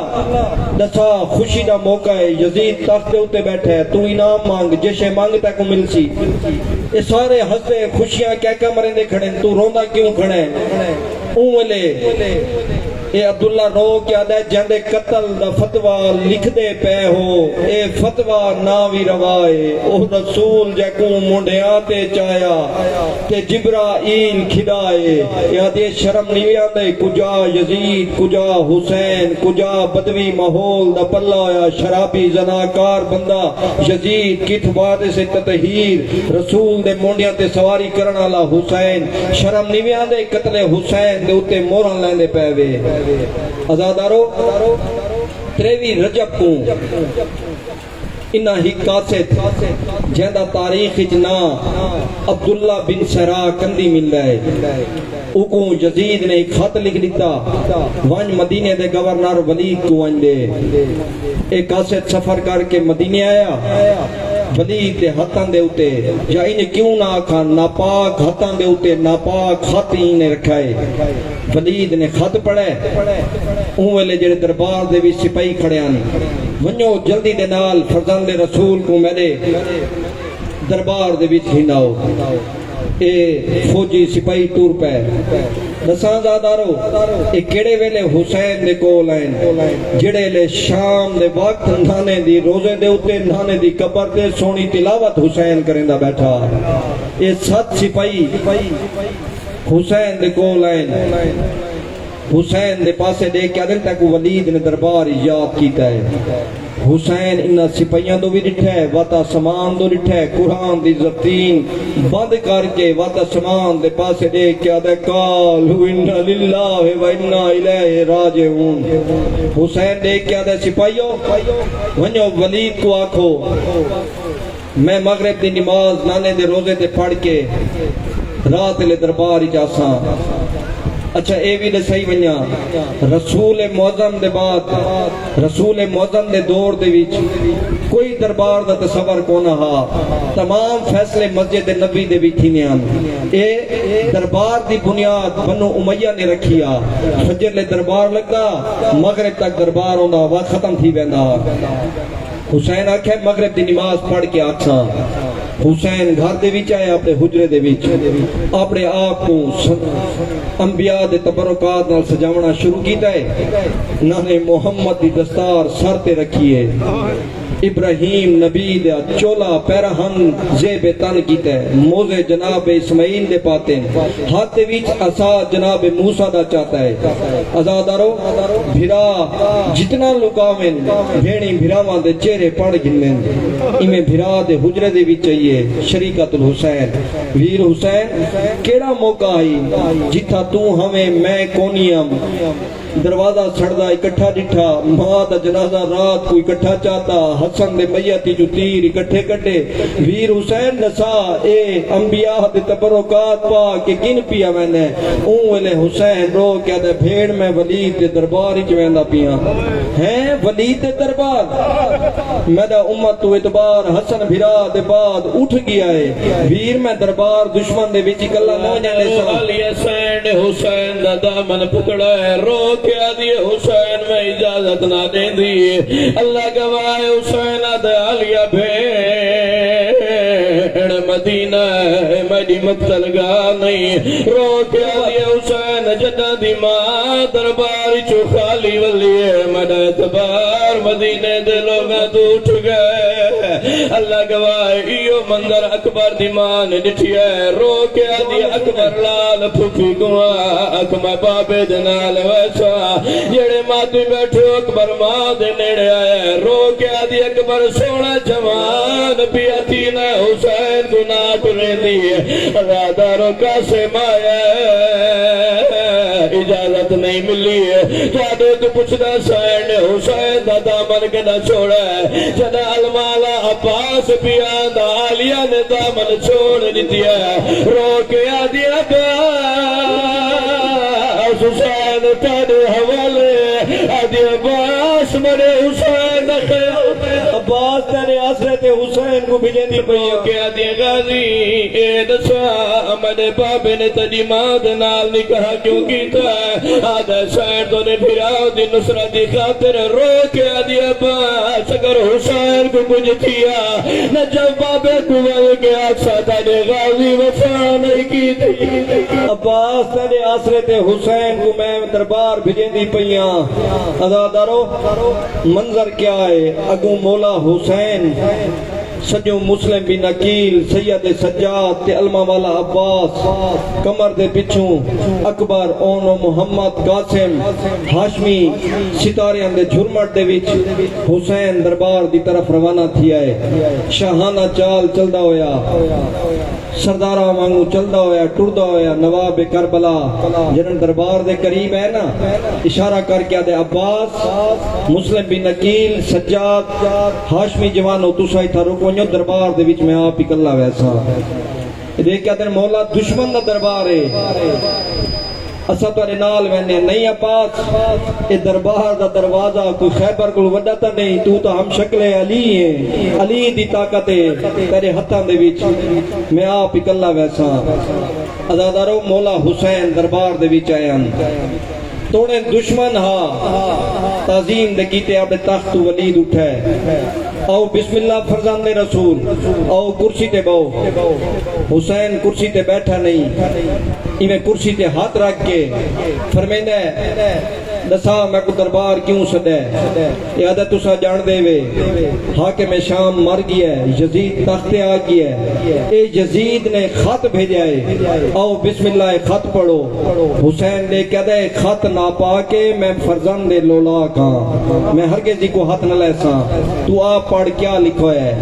دسا خوشی دا موقع ہے، یزید تخت دے اوتے بیٹھا ہے، تو انعام مانگ جیسے مانگ تے کو مل سی. اے سارے ہستے خوشیاں کہہ کے مرندے کھڑے، تو روندا کیوں کھڑا ہے؟ اون ویلے اے عبداللہ رو کیا دے جندے قتل دا فتوہ لکھ دے پے ہو. اے فتوہ نہ وی روائے او رسول جے کو منڈیاں تے چایا تے جبرائیل کھدائے. یا دے شرم نہیں آندے کجا یزید کجا حسین کجا بدوی ماحول دا پلہ ہویا شرابی زناکار بندہ یزید کت بعد سے تطہیر رسول دے منڈیاں تے سواری کرن والا حسین. شرم نہیں آندے قتل حسین دے اوتے مورن لیندے پے وے. ازادارو 23 رجب کو انہا ہی قاصد جہاں تاریخ اچنا عبداللہ بن سرا کندی مل رہا ہے. اوکو یزید نے ایک خط لکھ دیتا وانج مدینے دے گورنر ولید کو وانج دے. ایک قاصد سفر کر کے مدینے آیا ولید دے ہتھاں دے اوتے یا انہیں کیوں نہ آکھا ناپاک ہتھاں دے اوتے ناپاک خط ہی نے رکھا ہے. ولید نے خط پڑھے اون ویلے جڑے دربار دے بھی سپاہی کھڑے ہیں ونجو جلدی دے نال فرزند رسول کو میرے دربار دے وچ ہناؤ. اے فوجی سپاہی ٹور پہ دساں زادارو اے کیڑے ویلے حسین دے کول ہیں جڑے لے شام دے وقت نانے دی روزے دے اوتے نانے دی قبر تے سونی تلاوت حسین کریندا بیٹھا. اے 7 سپاہی حسین دے کول ہیں. حسین دے پاسے دے کیا دل تک ولید نے دربار یاد کیتا ہے. حسین انہا سپاہیاں دو بھی ڈٹھا ہے واتا سمان دو ڈٹھا ہے قرآن دی زبطین بند کر کے واتا سمان دے پاسے دے کیا دے قالوا انا للہ و انا الیہ راجعون. حسین دے کیا دے سپاہیوں ونجو ولید کو آکھو میں مغرب دی نماز نانے دے روزے دے پڑھ کے رات لے دربار جاساں. اچھا اے بھی دے صحیح ونیا رسول معظم دے بعد رسول معظم دے دور دے وچ کوئی دربار دا تصور کونا ہا. تمام فیصلے مسجد نبی دے وچ تھیاں. اے دربار دی بنیاد بنو امیہ نے رکھیا. فجر لے دربار لگا مغرب تک دربار ہوندا وقت ختم تھی ویندا. حسین آکھے مغرب دی نماز پڑھ کے آکھاں. حسین گھر دے وچ آئے اپنے حجرے دے وچ اپنے آپ کو انبیاء دے تبرکات نال سجاونا شروع کیتا ہے. نانے محمد دی دستار سر تے رکھی ہے. ابراہیم نبی دے چولا پیرہن زیب تن کیتا ہے. موزے جناب اسماعیل دے پاتے ہیں. ہاتھ وچ عصا جناب موسیٰ دا چاہتا ہے. ازادارو بھرا جتنا لکاویں بھیڑی بھراواں دے چہرے پڑھ گھنیں ایمیں بھرا دے حجرے دے وچ چاہیے شریکت الحسین. ویر حسین کیڑا موقع آئی جتھا تو ہمیں میں کونیم دروازہ سڑدا اکٹھا ڈٹھا ماں دا جنازہ رات کو اکٹھا چاہتا حسن دے میتی جو تیر اکٹھے کٹے. ویر حسین نسا اے انبیاء دے تبرکات پا کہ کن پیا میں نے اون ویلے حسین رو کیا دے بھیڑ میں ولید دے دربار ہی ویندا پیاں ہیں. ولید دے دربار میرا امت تو اعتبار حسن بھرا دے بعد اٹھ گیا ہے ویر میں دربار دشمن دے وچ کلا نہ جانے سا علی حسین حسین دا دامن پکڑا ہے رو کے آدھی حسین میں اجازت نہ دیں دی اللہ گواہ حسین دا علیہ بھیڑ مدینہ ہے میری مقتل گاہ نہیں رو کے آدھی حسین جدہ دی ماں دربار چو خالی ولی ہے میرا اعتبار مدینے دلوں میں تو اٹھ گئے اللہ گواہ ایو منظر اکبر دی ماں نے ڈٹھی ہے رو کے آدھی اکبر لال پھوپھی گواہ اکمہ بابے دنال ویسا جڑے ماتی بیٹھو اکبر ماں دے نیڑے آئے رو کے آدھی اکبر سونا جوان بیعتین حسین گناہ کرے دیئے راداروں کا سے مایا اجازت نہیں ملی ہے تو آدھے تو پوچھنا سین حسین دا دامن کے نہ چھوڑا ہے جدہ المالا عباس بیان دا عالیہ نے دامن چھوڑ دیا رو کے آدھی عباس حسین تیرے حوالے آدھی عباس مرے حسین خیر عباس تیرے حسرت حسین کو بھیجیں دی پئی کہ آدھی غازی اے دسا میرے بابے نے تجی ماں دے نال نکاح کیوں کیتا ہے آدھا شاعر تو نے پھراؤ دی نصرت دی خاطر رو کے آدھی عباس اگر حسین کو کچھ کیا نہ جب بابے کو ول کے آکسا تیرے غازی وفا نہیں کی تھی عباس تیرے حسرت حسین کو میں دربار بھیجیں دی پئیاں عزادارو منظر کیا ہے اگوں مولا حسین سجو مسلم بن عقیل سید سجاد تے علمہ والا عباس کمر دے پچھوں اکبر اونو محمد قاسم ہاشمی ستاریاں دے جھرمٹ دے وچ حسین دربار دی طرف روانہ تھی آئے شاہانہ چال چلدا ہویا سردارہ وانگو چلدا ہویا ٹردہ ہویا نواب کربلا جنن دربار دے قریب ہے نا اشارہ کر کے آدھے عباس مسلم بن عقیل سجاد ہاشمی جوانو تسائی تھا رکو دربار دے وچ میں آپ ہی کلا ویسا دیکھ کیا دن مولا دشمن دا دربار ہے اسا تارے نال وینے نہیں عباس اے دربار دا دروازہ کوئی خیبر کو وڈا تا نہیں تو ہم شکل علی ہیں علی دی طاقت ہے تیرے ہتھاں دے وچ میں آپ ہی کلا ویسا عزادارو مولا حسین دربار دے وچ آئے ہیں توڑے دشمن ہاں تعظیم دے کیتے اپنے تخت ولید اٹھائے او بسم اللہ فرزند رسول او کرسی تے بو حسین کرسی تے بیٹھا نہیں ایمیں کرسی تے ہاتھ رکھ کے فرمیندہ ہے دسا میں کو دربار کیوں سدے یہ عادت تسا جان دے وے حاکم شام مر گیا ہے یزید تختے آ گیا ہے اے یزید نے خط بھیجا ہے او بسم اللہ خط پڑھو حسین نے کہہ دے خط نہ پا کے میں فرزند لولا کہاں میں ہرگز کو ہاتھ نہ لیسا تو آپ پڑھ کیا لکھو ہے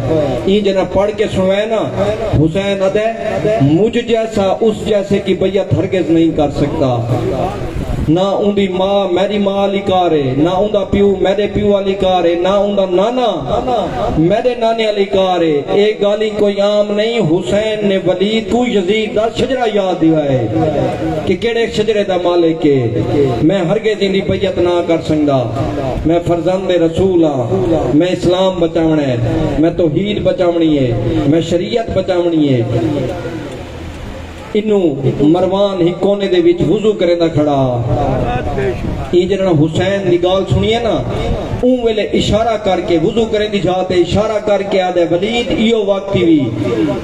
این جنہ پڑھ کے سنوائے نا حسین ادھے مجھ جیسا اس جیسے کی بیعت ہرگز نہیں کر سکتا نہ ان دی ماں میری ماں علی کارے نہ ان دا پیو میرے پیو علی کارے نہ ان دا نانا میرے نانے علی کارے ایک گالی کوئی عام نہیں حسین نے ولید کو یزید دا شجرہ یاد دیا ہے کہ کیڑے شجرے دا مالک ہے میں ہرگز ان دی بیعت نہ کر سکتا میں فرزند رسول ہاں میں اسلام بچاونا ہے میں توحید بچاونی ہے میں شریعت بچاونی ہے انو مروان ہی کونے دے وچ وضو کرے دا کھڑا یہ جنہاں حسین دی گال سنیے نا اون ویلے اشارہ کر کے وضو کرے دی جاتے اشارہ کر کے آدھے ولید ایو وقتی بھی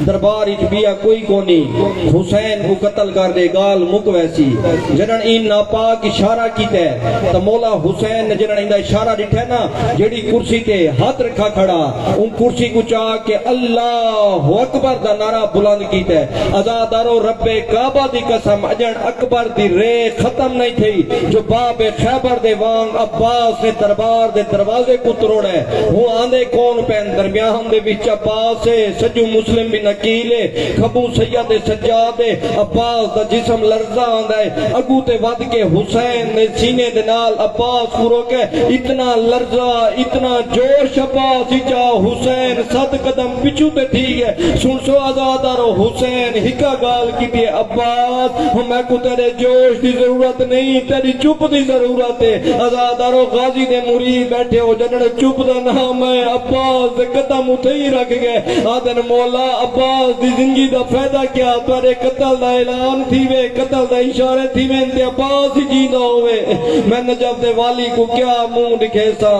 دربار اچ بیا کوئی کونی حسین کو قتل کر دے گال مک ویسی جنہاں این ناپاک اشارہ کیتے تو مولا حسین جنہاں ان دا اشارہ ڈٹھے نا جڑی کرسی تے ہاتھ رکھا کھڑا ان کرسی کو چاہ کے اللہ اکبر دا نعرہ بلند کیتے ازادارو رب کعبہ دی قسم اجن اکبر دی رے ختم نہیں تھی جو باب خیبر دے وانگ عباس نے دربار دے دروازے کو تروڑے وہ آندے کون پین درمیان دے بیچ عباس ہے سجو مسلم بن عقیل کھبو سید سجاد عباس دا جسم لرزہ آندہ ہے اگو تے ود کے حسین نے سینے دے نال عباس کو روکے اتنا لرزہ اتنا جوش عباس جا حسین 7 قدم پچھو تے تھی ہے سن سو آزادارو حسین ہکا گال کی کی عباس میں کو تیرے جوش دی ضرورت نہیں تیری چپ دی ضرورت ہے ازادارو غازی دے مرید بیٹھے ہو جنہوں چپ دا نام ہے عباس دے قدم اٹھے ہی رکھ گئے آدن مولا عباس دی زندگی دا فائدہ کیا تیرے قتل دا اعلان تھی وے قتل دا اشارے تھی وے انتے عباس ہی جیندہ ہوئے میں نجف دے والی کو کیا منہ دکھے سا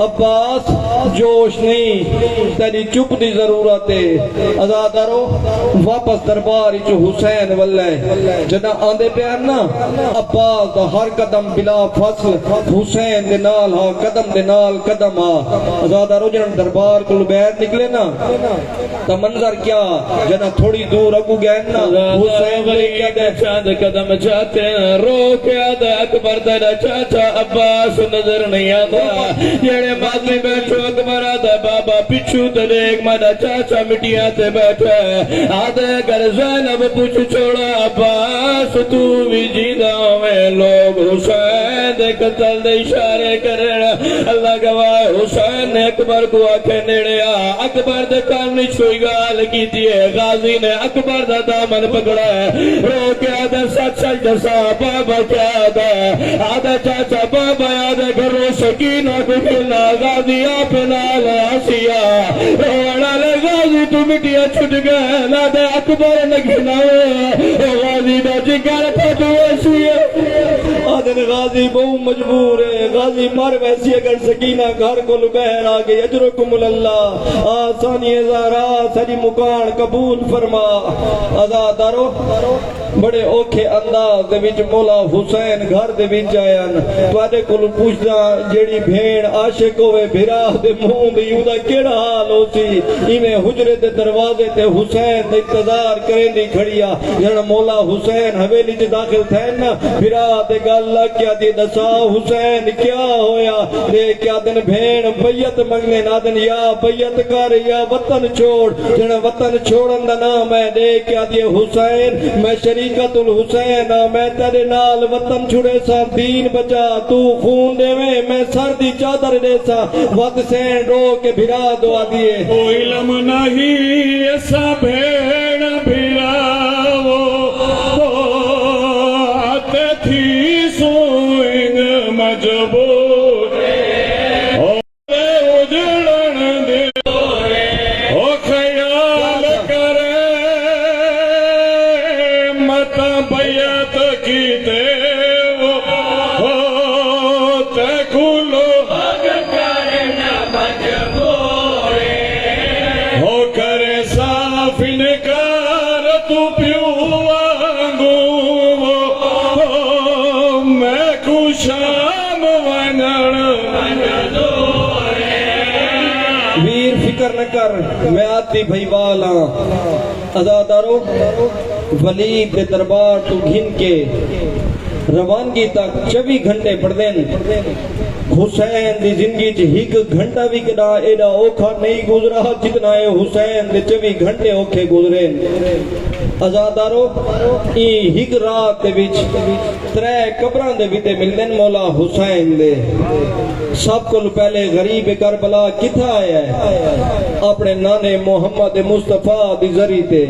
عباس جوش نہیں تیری چپ دی ضرورت ہے ازادارو واپس دربار جو حسین واللہ جنا آندے پیار نا عباس دا ہر قدم بلا فصل حسین دے نال ہاں قدم دے نال قدم ہاں ازادارو جنا دربار کو بیر نکلے نا تا منظر کیا جنا تھوڑی دور اگو گئے نا حسین والے کیا دے چاند قدم چاہتے ہیں رو کے آدھا اکبر تیرا چاچا عباس نظر نہیں آتا جیڑے ماضی بیٹھو اکبر آدھا بابا پچھو تے دیکھ میرا چاچا مٹیاں تے بیٹھا ہے آدھے گر زینب پوچھ چھوڑا عباس تو بھی جیدہ میں لوگ حسین دے قتل دے اشارے کرے اللہ گواہ حسین نے اکبر کو آنکھیں نیڑے اکبر دے کان چھوئی گال کی دیئے غازی نے اکبر دا دامن پکڑا ہے رو کے آدھے سچ سچ دسا بابا کیا آدھے چاچا بابا آدھے گھروں سکینہ کو کھلنا غازی آپ نال آسیا روڑا لے غازی تو مٹیا چھٹ گئے نادے اکبر نگھنا غازی دا جگر پھٹو ایسی ہے آدھے غازی بہو مجبور ہے غازی مر ویسی اگر سکینہ گھر کو لبہر آگے اجرکم اللہ آسانی ازارا سری مکان قبول فرما ازادارو بڑے اوکھے انداز دے وچ مولا حسین گھر دے وچ آیان تواڈے کول پوچھدا جیڑی بھیڑ عاشق ہوئے بھرا دے منہ دی اوندا کیڑا حال ہوسی ایویں حجرے دے دروازے تے حسین دے انتظار کریں دی کھڑیا جڑا مولا حسین حویلی وچ داخل تھے نا بھرا دے گل لگ کیا دی دسا حسین کیا ہویا دے کیا دن بھیڑ بیعت منگنے نا دن یا بیعت کر یا وطن چھوڑ جڑا وطن چھوڑن دا نام ہے دے کیا دی حسین میں شریکت الحسین میں تیرے نال وطن چھڑے سا دین بچا تو خون دے میں سر دی چادر دے سا وقت سین رو کے بھرا دعا دیے او علم نہیں ایسا بھیڑ بھراو آتے تھی سوئنگ مجبور اجڑن دے او خیال کرے متا بیعت کیتے تے کھلو ہو کرے صاف انکار تو پیو وانگو میں کو شام ونڑ ویر فکر نہ کر میں آتی بھائی والا ازادارو ولید دے دربار تو گھن کے روانگی تک 24 گھنٹے پڑھ دین حسین دی زندگی چ ایک گھنٹہ بھی کدا ایڈا اوکھا نہیں گزرا جتنا ہے حسین دے 24 گھنٹے اوکھے گزرے ازادارو ایک رات دے وچ 3 قبراں دے وچ ملدن مولا حسین دے سب کو پہلے غریب کربلا کتھا آیا ہے اپنے نانے محمد مصطفیٰ دی ذری تے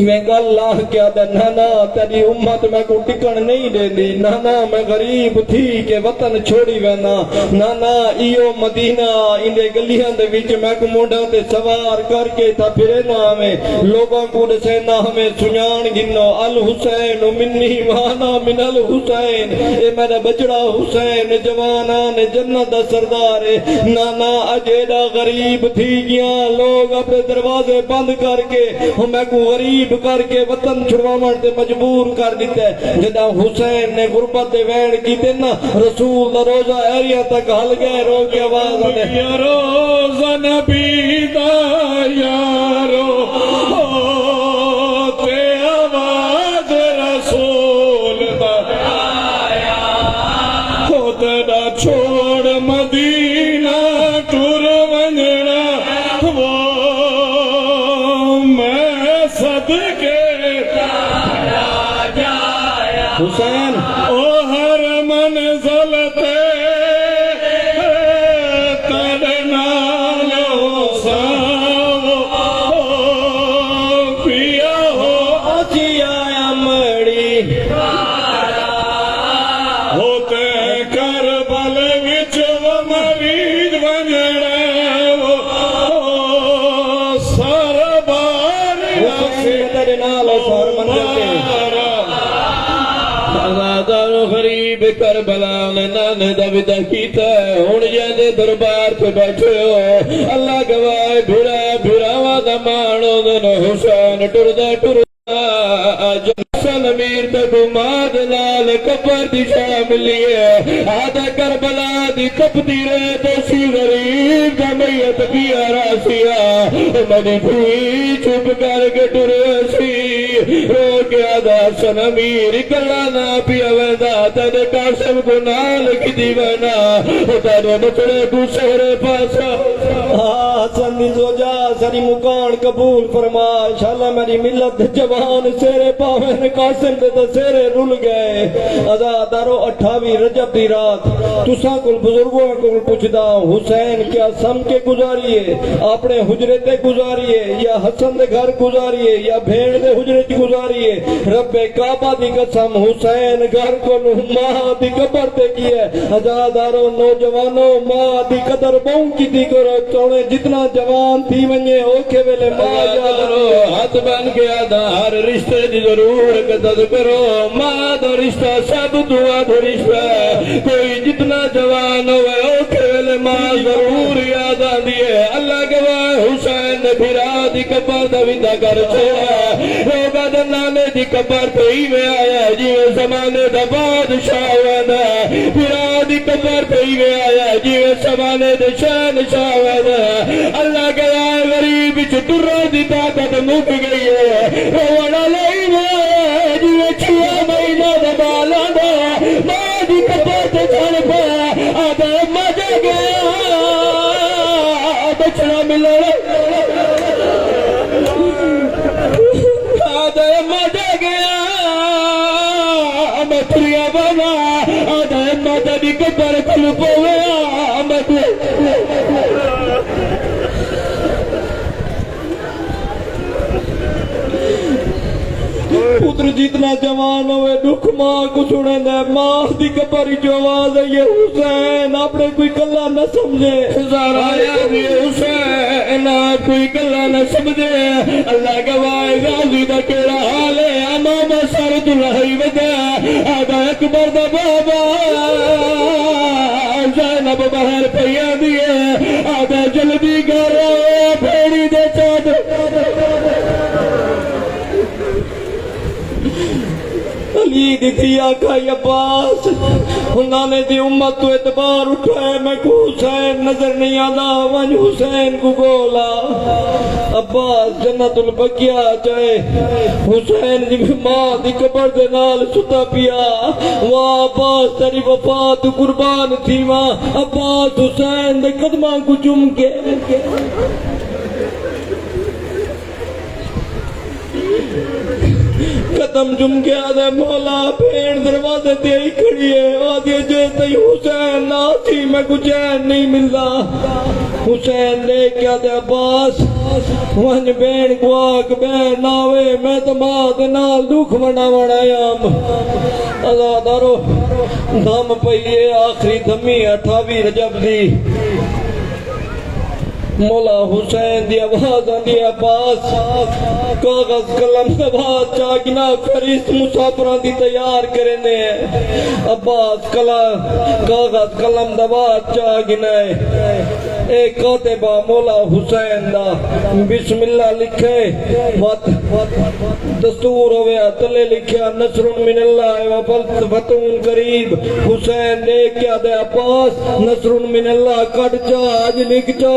میں گل لاہ کیا دے نانا تیری امت میں کو ٹکن نہیں دے دی نانا میں غریب تھی کہ وطن چھوڑی وینا نانا ایو مدینہ اندے گلیاں دے وچ میں کو موڈا تے سوار کر کے تھا پھرے نا میں لوگوں کو دسے نا ہمیں سنیان گنو الحسین منی وانا من الحسین اے میرا بچڑا حسین جوانان جنت دا سردار نانا اجیدہ غریب تھی گیا لوگ اپنے دروازے بند کر کے ہمیں کو غریب کر کے وطن چھڑوانے تے مجبور کر دیتے جدا حسین نے غربت دے وین کیتے نا رسول دا روزہ ایریا تک ہل گئے رو کے آواز آنے یا روزہ نبی دا یارو تے آواز رسول دا ہو تیرا چھوڑ مدینہ ٹور ونجنا وہ میں صدقے حسین او ہر منزل تے تیرے نال حسین پیا ہو آجیا میرے نال سار منزل تے آزادار غریب کربلا نے نانے دا ودا کیتا ہے ہن جے دربار تے بیٹھے ہو اللہ گواہ بھرا بھراواں دا مانو دن حسین ٹردا جنسل امیر تے گماد لال قبر دی شاہ ملی ہے آدھا کربلا دی کپتی رہے تو سی غریب دا میت پیا راسیا منی بھوئی چھپ کر کے ٹرے سی رو کے آدھا سن امیر کلا نا پیا ویدا تیرے قاسم کو نال کی دیوانا تیرے مچڑے کو سہرے پاسا حسن دی زوجہ سری مکان قبول فرما انشاءاللہ میری ملت جوان سیرے پاوین قاسم دے تو سیرے رول گئے ازادارو 28 رجب دی رات تساں کل بزرگوں کل پوچھدا حسین کیا سم کے گزاریے اپنے حجرے تے گزاریے یا حسن دے گھر گزاریے یا بھیڑ دے حجرے تے گزاریے رب کعبہ دی قسم حسین گھر کو ماں دی قبر تے کی ہے ازادارو نوجوانوں ماں دی قدر بہوں کی دی کرو توڑے جتنا جوان تھی ونجے اوکھے ویلے ماں یاد کرو ہاتھ بن گیا دا ہر رشتے دی ضرور قدر کرو ماں دا رشتہ سب دعا دا رشتہ کوئی جتنا جوان ہوئے اوکھے ویلے ماں ضرور یاد آندی ہے اللہ گواہ حسین نے بھرا دی قبر دا ودا کر چھوڑا روگا دا نانے دی قبر پہ ہی میں آیا جی زمانے دا بادشاہ وانا بھرا دی قبر پہ ہی میں آیا جی زمانے دا شہنشاہ وانا اللہ گواہ غریب چٹرہ دی طاقت مک گئی ہے روڑا لئی میں جی چھیا مہینہ دا بالا دا ماں دی قبر تے چھڑ پا آدھا مجھے گیا بچڑا ملو آدھا مجھے گیا مطریہ بنا آدھا مدہ دی قبر کھل پویا پتر جتنا جوان ہوئے دکھ ماں کو سنے دے ماں دی قبر جو آواز ہے یہ حسین اپنے کوئی کلا نہ سمجھے زارایا بھی حسین کوئی کلا نہ سمجھے اللہ گواہ غازی دا کیڑا حال ہے امام سرد الہی ودا آدھا اکبر دا بابا زینب بہر پیا دیئے آدھا جلدی گھر پھیڑی دے چاد علی دیتی آقا عباس انہوں دی امت تو اعتبار اٹھائے میں کو حسین نظر نہیں آدھا ون حسین کو گولا عباس جنت البقیہ چاہے حسین جی ماں دی قبر دے نال ستا پیا وہاں عباس تیری وفات قربان تھی وہاں عباس حسین دے قدماں کو چم کے قدم جم کے آدھے مولا پھیڑ دروازے تے ہی کھڑی ہے آدھے جو تی حسین نہ تھی میں کچھ چین نہیں ملتا حسین لے کے آدھے عباس ونج بین گواک بین ناوے میں تو ماں دے نال دکھ منا منایام ازادارو دم پئیے آخری دمی 28 رجب دی مولا حسین دی آواز آندی عباس کاغذ قلم دبات چاکنا خریست مسافران دی تیار کرنے عباس کاغذ قلم دبات چاکنا اے کاتبہ مولا حسین دا بسم اللہ لکھے دستور ہوئے تلے لکھیا نصر من اللہ وفتح قریب حسین لے کیا دے عباس نصر من اللہ کٹ چاج لکھ چا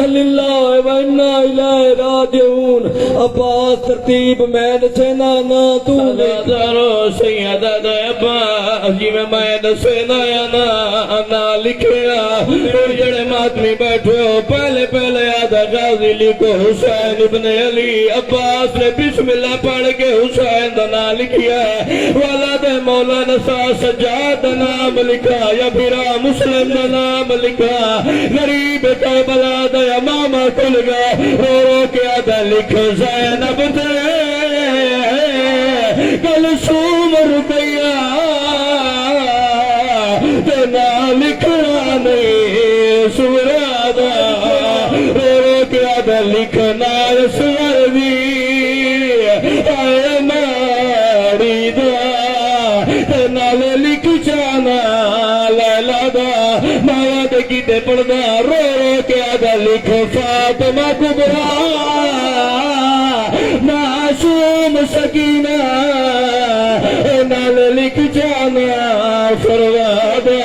للہ و انا الہ راجعون عباس ترتیب میں نسینا نا تو دارو سیدہ دا عباس جی میں نسینا یا نا لکھیا جڑے ماتمی بیٹھے ہو پہلے آدھا غازی لکھو حسین ابن علی عباس نے بسم اللہ پڑھ کے حسین دا نام لکھیا ہے والد مولانا سجاد دا نام لکھا یا برا مسلم دا نام لکھا غریب کربلا دا ماما کھل گا رو کے آدھا لکھ زینب دے کلثوم رقیہ دے نا لکھنا نہیں سورادا رو کے آدھا لکھنا سوردی تے پڑھدا رو رو کے آگا لکھ فاطمہ کبرا معصوم سکینہ نال لکھ جانا فروادا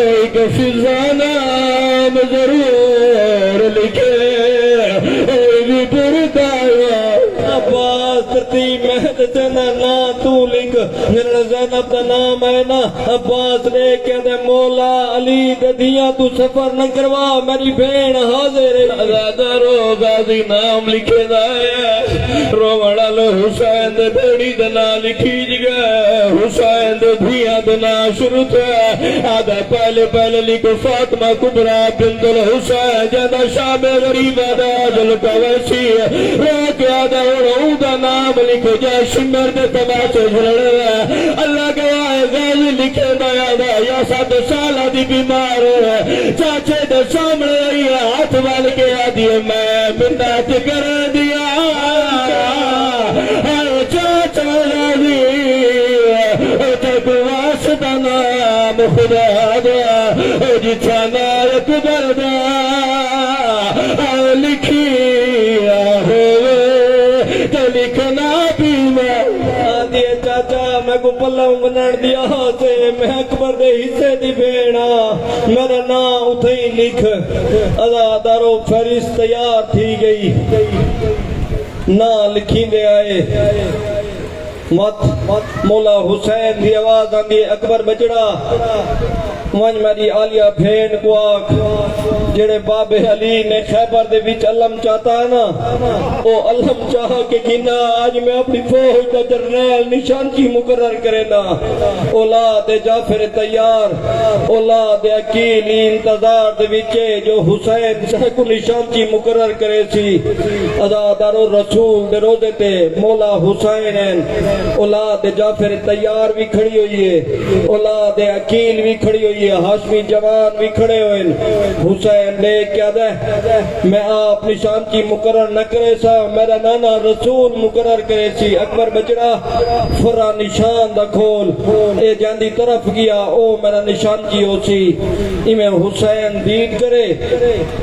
ایک فضا نام ضرور لکھے بھی بردایا عباس ترتیب محنت جنا نا تو لکھ میرا زینب دا نام ہے نا عباس نے کہتے مولا علی ددیاں تو سفر نہ کروا میری بہن حاضر آزادہ رو غازی نام لکھے دایا رو وڑا لو حسین دے بیڑی دنا لکھی جگہ حسین دے دھیاں دنا شروع تھا آدھا پہلے لکھو فاطمہ کبرا بنت الحسین جدہ شام غریب آدھا جل کا ویسی رو کے آدھا رو دا نام لکھو جا شمر دے تماچے جلڑ اللہ کے آئے غازی لکھے دایا دا یا 7 سالہ دی بیمار ہے چاچے دے سامنے آئی ہاتھ وال کے آدھی میں منت کر دیا چاچا غازی تک واسطہ نام خدا دا جتھا نائک بردا لکھیا ہوئے تو لکھنا بھی میں چاچا میں کو پلہ منڑ دیا سے میں اکبر دے حصے دی بیڑا میرا نام اتھائی لکھ ازادارو فہرست تیار تھی گئی نا لکھی دے آئے مت مولا حسین دی آواز آندی اکبر بچڑا ون میری آلیہ بھین کو آکھ جڑے باب علی نے خیبر دے وچ علم چاہتا ہے نا او علم چاہ کے گنا آج میں اپنی فوج دا جرنیل نشانچی مقرر کرے نا اولاد جعفر تیار اولاد عقیل انتظار دے وچے جو حسین شاہ کو نشانچی مقرر کرے سی ازادارو رسول دے روزے تے مولا حسین اولاد جعفر تیار بھی کھڑی ہوئی ہے اولاد عقیل بھی کھڑی ہوئی ہے ہاشمی جوان بھی کھڑے ہوئے حسین نے کیا دے میں آپ نشان کی مقرر نہ کرے سا میرا نانا رسول مقرر کرے سی اکبر بچڑا فرا نشان دا کھول اے جاندی طرف گیا او میرا نشان کی ہو سی میں حسین دید کرے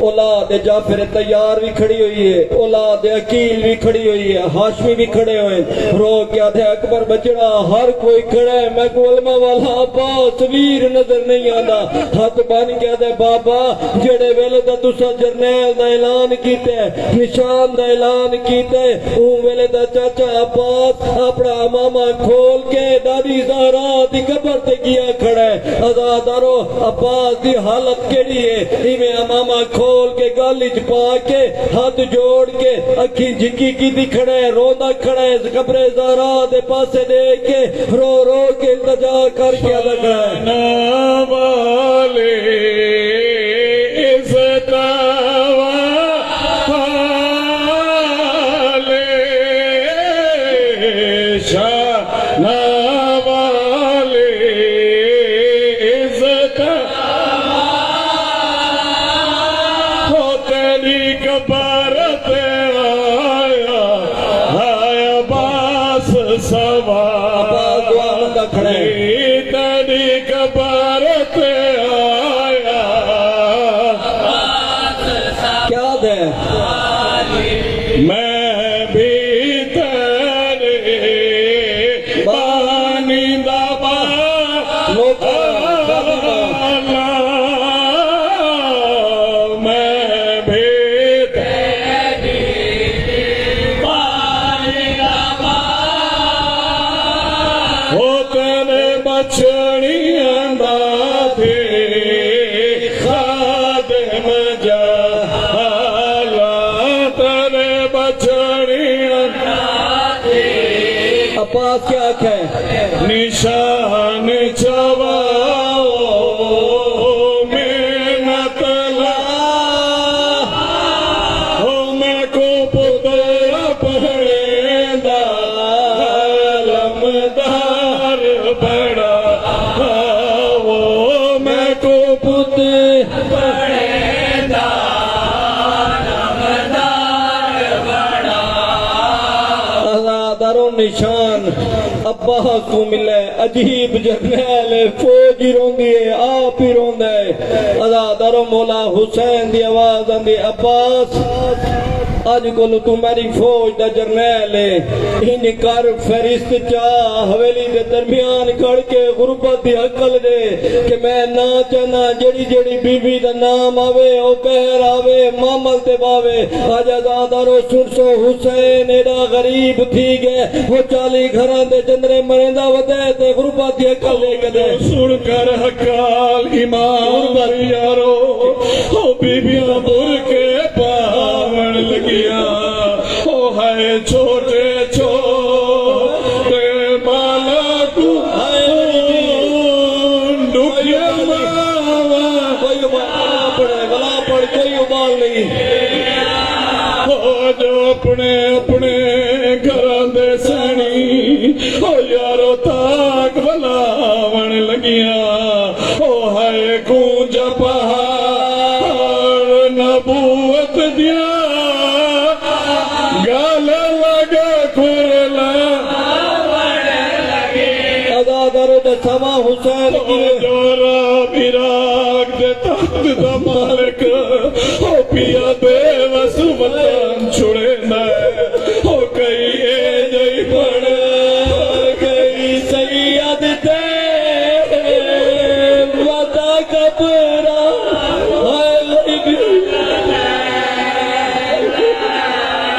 اولاد جعفر تیار بھی کھڑی ہوئی ہے اولاد عقیل بھی کھڑی ہوئی ہے ہاشمی بھی کھڑے ہوئے رو کیا دے اکبر بچڑا ہر کوئی کھڑے میں کو علمہ والا عباس ویر نظر نہیں آدھا ہاتھ بان کیا دے بابا جڑے ویلے دا تسا جرنیل دا اعلان کیتے نشان دا اعلان کیتے اون ویلے دا چاچا عباس اپنا امامہ کھول کے دادی زہرا دی قبر تے گیا کھڑے ازادارو عباس دی حالت کیڑی ہے میں امامہ کھول کے گالی پا کے ہاتھ جوڑ کے اکھی جھکی کی دی کھڑے روندا کھڑے قبر زہرا دے پاسے دے کے رو رو کے التجا کر کے ادا کھڑے نا والے کیا کہ نشان چواؤ محنت لا ہو میں کو پتر پڑھے دا علمدار بڑا وہ میں کو پتر پڑھے دا علمدار بڑا ازادارو نشان عباس کو ملے عجیب جرنیل فوج ہی روندی ہے آپ ہی روندا ہے عزادارو مولا حسین دی آواز آندی عباس آج کولو تو میری فوج دا جرنیل ہے انج کر فہرست چاہ حویلی دے درمیان کھڑ کے غربت دی عقل دے کہ میں نہ چاہنا جڑی جڑی بی بی دا نام آوے او پہر آوے مامل تے باوے آج آزادارو سن سو حسین ایڈا غریب تھی گئے وہ 40 گھراں دے جندرے مرندہ ودے تے غربت دی عقل لے کے دے سن کر حقال ایمان یارو او بیبیاں بر کے پاون لگیاں او ہے چھوٹے چھوٹے مالا کو ڈکیا ماوا کوئی بلا پڑ کوئی ابال نہیں او جو اپنے اپنے گھراں دے سنی او یارو تاک بلاون لگیاں او ہے گونجا پہاڑ نبوت دیا گال لگا کھرلا عزادارو دا سما حسین کی جورا بیراک دے تخت دا مالک او پیا بے وس وطن چھڑے نائے او کئی اے جئی پڑ گئی سید تے وطا کبرا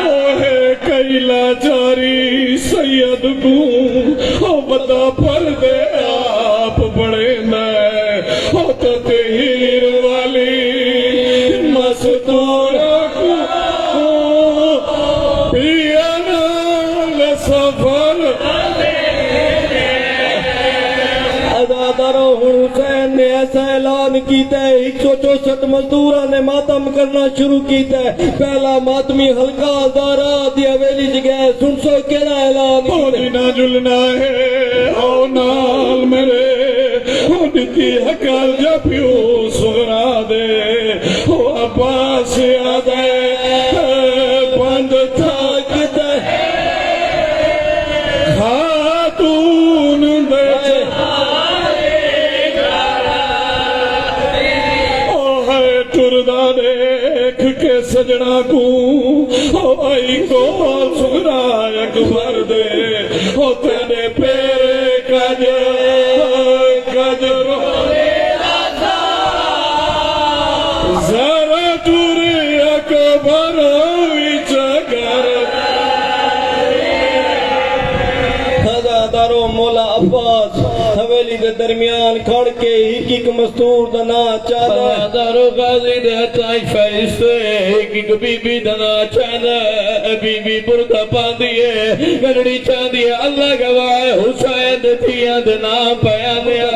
اوہے کئی لاچاری سید کو او بدا پر دے آپ بڑے نائے او تو تہیر والی مستور کو پیانا لسفر عزادارو حسین نے ایسا اعلان کیتا ہے 164 مزدوراں نے ماتم کرنا شروع کیتا ہے پہلا ماتمی حلقہ دارا دی حویلی جگہ سن سو کیڑا اعلان او دینا جلنا ہے او نال میرے او دیتی حکال جا پیو سغرا دے او عباس یاد ہے بند تھاک دے خاتون دے او ہے ٹردہ دیکھ کے سجنا کو او آئی کو سغرا اکبر دے او تیرے پیرے کج رو ذرا ٹوری اکبر ویچ گر عزادارو مولا عباس حویلی دے درمیان کھڑ کے ایک مستور دا نا چاہتا دارو غازی دے ہتائی فیستے ایک بی بی دنا چاہتا بی بی بردہ پاندیے گرڑی چاندیے اللہ گواہ حسین دتیاں دنا پیا دیا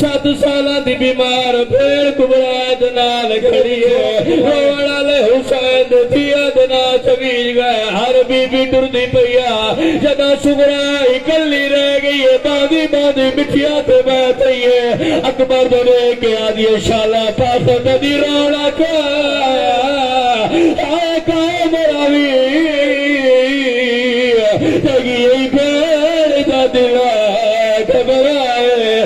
7 سالہ دی بیمار پھر کبرا دنا لکھڑیے روڑا لے حسین دتیاں دنا چویج گئے ہر بی بی ڈردی پیا جنا سگرا اکلی رہ گئی ہے باندی باندی مٹھیا تے بیٹھ رہی ہے اکبر دے کے آدھیے شالا پاس ندی روڑا کا آقا مراوی تگی پیر دا دلا گھبرائے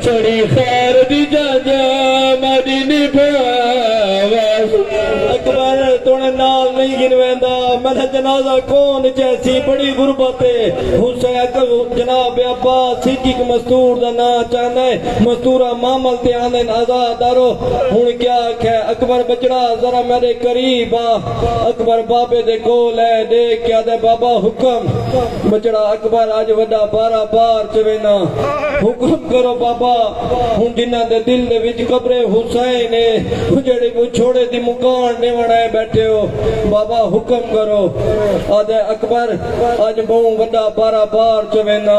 چڑی خیر دی جاجا مدینی پاس اکبر تونے نال نہیں گنویندا میں جنازہ کون جیسی بڑی غربت ہے حسین جناب عباس ایک مستور دا نا چاہنا ہے مستورہ مامل تے آنے عزادارو ہن کیا کہ اکبر بچڑا ذرا میرے قریب آ اکبر بابے دے کول ہے دیکھ کیا دے بابا حکم بچڑا اکبر آج وڈا 12 بار چوینا حکم کرو بابا ہن جنہ دے دل دے وچ قبر حسین ہے جڑے کو چھوڑے دی مکان نیوڑے بیٹھے ہو بابا حکم کرو آدھے اکبر آج بہوں وڈا 12 بار چوینا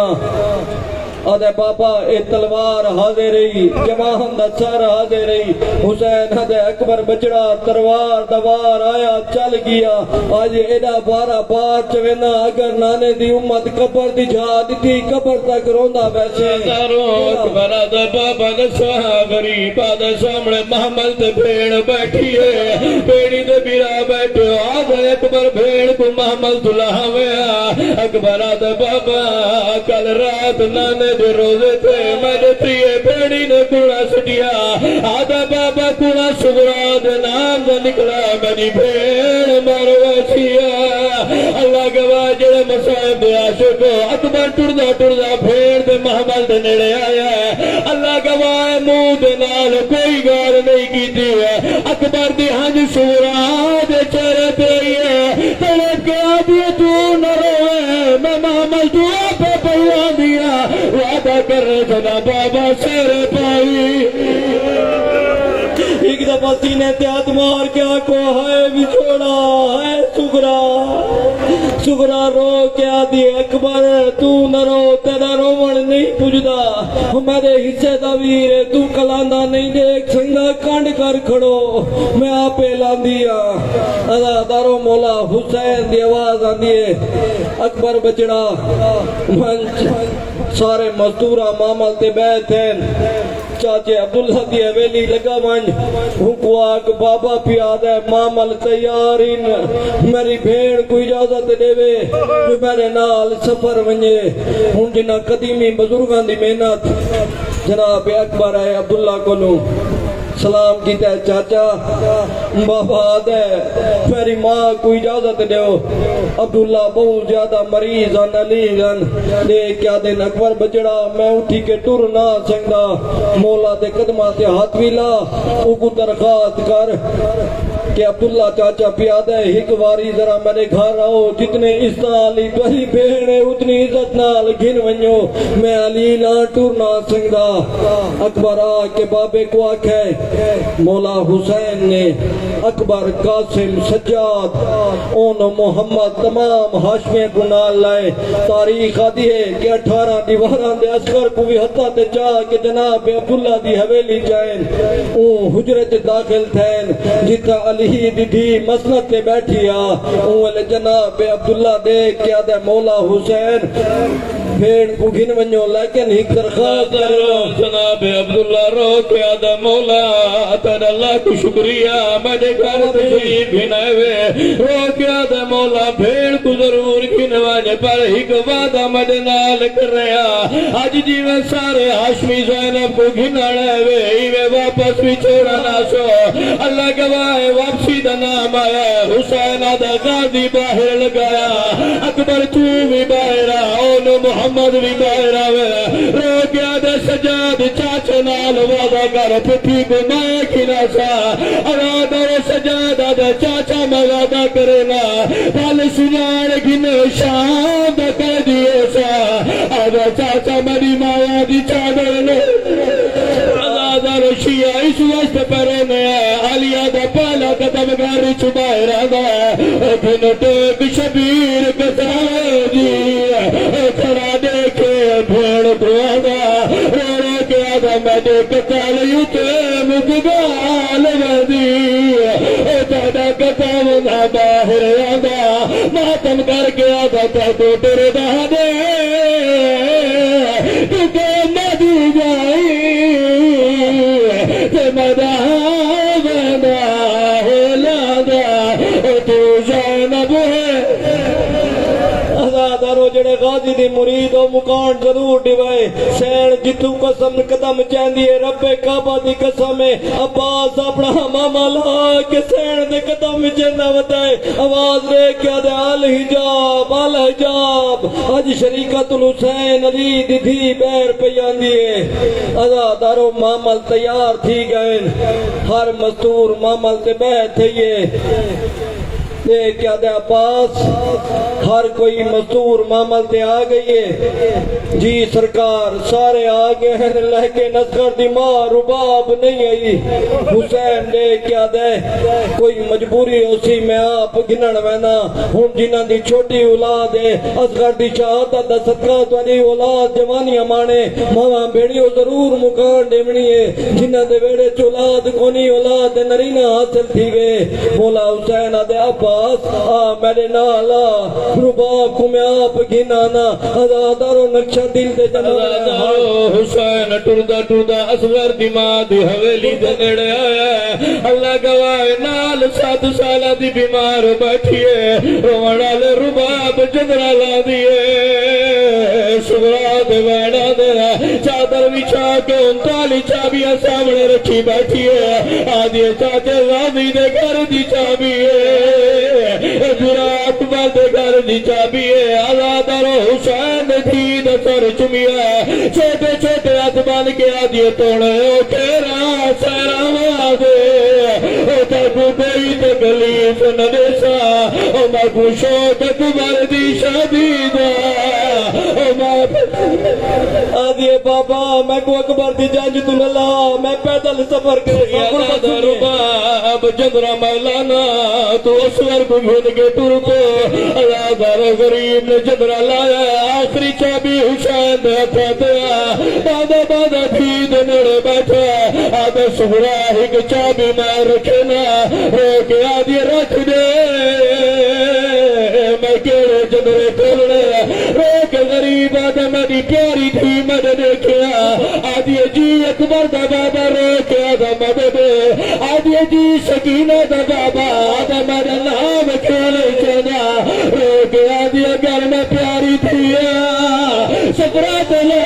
آدھے بابا اے تلوار حاضر رہی جوان دا سر حاضر رہی حسین آدھے اکبر بچڑا تلوار دوار آیا چل گیا آج ایڈا 12 بار چوینا اگر نانے دی امت قبر دی جا دیتی قبر تک روندا ویسے دارو اکبر آدھے بابا نسوہ غریب آدھے سامنے محمد تے بھیڑ بیٹھی ہے بیڑی دے بیرا بیٹھو آدھے اکبر بھیڑ کو محمد دلہا ویا اکبر آدھے بابا کل رات نانے دے روزے تھے میں تیے بھیڑی نے کوڑا سٹیا آدھا بابا کوڑا سغرا دے نام دا نکلا میری بھیڑ مر ویسیا اللہ گواہ جڑے مصائب دے عاشق اکبر ٹردا بھیڑ دے محمل دے نیڑے آیا ہے اللہ گواہ منہ دے نال کوئی گال نہیں کیتی ہے اکبر دی ہنج سغرا دے چہرے پہ ہے تڑپ کے آدھی تو نہ روے میں محمل دعا پہ پہوا دیا وعدہ کر جنا بابا سیر پائی ایک دفعہ سینے تیات مار کیا کو ہے بچھوڑا ہے سگرا رو کیا دی اکبر تو نہ رو تیرا رومن نہیں پجدا میرے حصے دا ویر تو کلاندہ نہیں دیکھ سنگا کانڈ کر کھڑو میں آپ اعلان دیا دارو مولا حسین دی آواز آندیے اکبر بچڑا منچ سارے مزدورہ مامل تے بیٹھ ہیں چاچے عبداللہ دی حویلی لگا من ہوں کو آگ بابا پیاد ہے مامل تیارین میری بھیڑ کو اجازت دے وے جو میرے نال سفر ونجے ہوں جنہ قدیمی بزرگان دی محنت جناب اکبر ہے عبداللہ کو لوں سلام کیتا ہے چاچا بابا آدھے میری ماں کو اجازت دیو عبداللہ بہت زیادہ مریض ان علی گن دے کیا دن اکبر بچڑا میں اٹھی کے ٹر نہ سنگا مولا دے قدمات ہاتھ ویلا اگو درخواست کر کہ عبداللہ چاچا پیادہ ہے ایک واری ذرا میرے گھر آؤ جتنے عزت علی تہی بہنے اتنی عزت نال گھن ونجو میں علی نہ ٹر نہ سنگا اکبر آ کے بابے کو آکھے مولا حسین نے اکبر قاسم سجاد اون محمد تمام ہاشمی کو نال لائے تاریخ آدھی ہے کہ 18 دیواران دے اسکر کو بھی حتیٰ تے چاہ کہ جناب عبداللہ دی حویلی جائیں اون حجرت داخل تھین جتا علی دی دی مسند تے بیٹھیا اون جناب عبداللہ دیکھ کیا دے مولا حسین بھیڑ کو گھن ونجو لیکن ایک درخواست کرو جناب عبداللہ رو کیا دے مولا تر اللہ کو شکریہ میرے گھر تشریف گھنائے ہوئے رو کیا دے مولا بھیڑ کو ضرور گھنوانے پر ایک وعدہ میرے نال کر رہا آج جی میں سارے ہاشمی زینب کو گھنانے ہوئے ایوے واپس بھی چھوڑا نہ سو اللہ گواہ واپسی دا نام آیا حسین آدھا غازی باہر لگایا اکبر تو بھی باہر آؤ محمد بھی باہر آوے رو کیا دے سجاد چاچے نال وعدہ کر پٹھی کو ماں کی ناسا ارادہ سجاد آدھا چاچا میں وعدہ کرنا پھل سجاڑ گھنے شام دا کر دیے سا آدھا چاچا میری مایا دی چادر لے رشیہ اس وقت پرے میں آلیہ دا پالا قدم گاری چھبائے رہا دن ٹیک شبیر کسائے جی کھڑا دیکھے بھیڑ دعا روڑے کے آدھا میں دیکھتا لیتے مگگال ودی دادا قدم نہ باہر آدھا ماتم کر کے آدھا تا تو ٹر دا دے تو مدی جائی مدا مدا ہولادا تو زینب ہے ازادارو جڑے غازی دی مرید و مکان ضرور ڈیوائے سین جتو قسم قدم چاندی ہے رب کعبہ دی قسم ہے عباس اپنا ماما لا کے سین دے قدم چندہ بتائے آواز رے کیا دے آل حجاب آج شریکت الحسین علی دی تھی بیر پیاندی ہے ازادارو مامل تیار تھی گئے ہر مستور مامل تے بیٹھے دے کیا دے پاس ہر کوئی مزدور مامل تے آ گئی ہے جی سرکار سارے آگے ہیں لہکے نسکر دی ماں رباب نہیں آئی حسین دے کیا دے کوئی مجبوری اسی میں آپ گنن وینا ہم جنہ دی چھوٹی اولاد ہے اصغر دی شہادت دا صدقہ تواڈی اولاد جوانی امانے ماں بیڑیو ضرور مکان ڈیمنی ہے جنہ دے بیڑے چولاد کونی اولاد نرینہ حاصل تھی گئے مولا حسین دے ابا میرے نالا رباب کو میں آپ گھنانا ازادارو نقشہ دل دے جنانا حسین ٹردہ اصغر دی ماں دی حویلی دے نیڑے آیا اللہ گواہ نال 7 سالہ دی بیمار بیٹھیے روڑا لے رباب جدرہ لا دیئے شکرہ بچھا کے 39 چابیاں سامنے رکھی بیٹھی ہے آدھی چاچے راضی دے گھر دی چابی ہے برا اکبر دے گھر دی چابی ہے آزادر حسین تھی دسر چمیا چھوٹے چھوٹے ہاتھ بن کے آدھی توڑے او تیرا سیرا دے او تکو کوئی تکلیف نہ دے سا او مکو شوق اکبر دی شادی دا او آدھیے بابا میں کو اکبر دی جنج تو نہ لا میں پیدل سفر کرے رباب جندرا مولانا تو اسور کو بھول کے ٹر کو آزادار غریب نے جندرا لایا آخری چابی حسین دے ہتھا دیا بادہ تھی دے نڑے بیٹھا آدھا سبرا ایک چابی میں رکھے نا روکے آدھی رکھ دے میں کیڑے جندرے کھولنے روک غریب آدھا میری پیاری تھی میں نے دیکھیا آدھی جی اکبر دا بابا روکے آدھا مدد آدھی جی سکینہ دا بابا آدھا میرا نام کھولے چنا روکے آدھی اگر میں پیاری تھی سکرات لے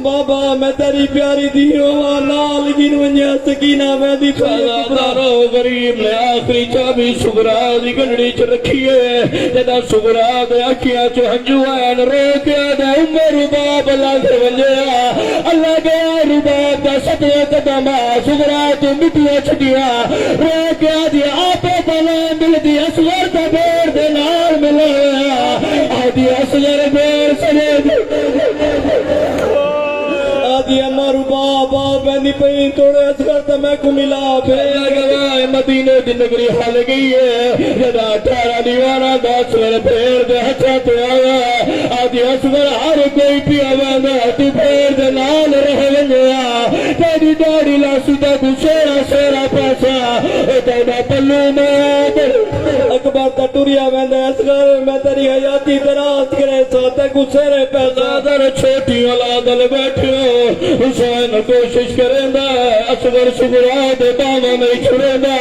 بابا میں تیری پیاری دی ہوا نال گن ونیا سکینہ میں دی دارو غریب نے آخری چابی سگرا دی گنڈی چ رکھی ہے جدا سگرا دے اکھیاں چ ہنجو این روکیا دے عمر رباب لگ ونجیا اللہ گیا رباب دا ستوے قدم سگرا تو مٹیا چھڈیا روکیا دی آپے بلا مل دی اصغر دا بیر دے نال ملیا آدھی اصغر بیر سنے آدھی امارو بابا بینی پہین توڑے اصغر تا میں کو ملا پھر گوائے مدینے دی نگری حال گئی ہے جدا 18 دیوانا دا اصغر پھیر دے ہتھا تے آیا آدھی اصغر ہر کوئی پیا وانا تو پھیر دے نال رہ ونیا تیری داڑی لاسو دا کو سیرا سیرا پیسا تینا پلو میں اکبر تا ٹوریا ویندے اصغر میں تیری حیاتی دراز کرے ساتے کو سیرے پیسا در چھوٹی اولادل بیٹھو حسین کوشش کریں دا اصغر سگرا دے باوا نہیں چھڑے دا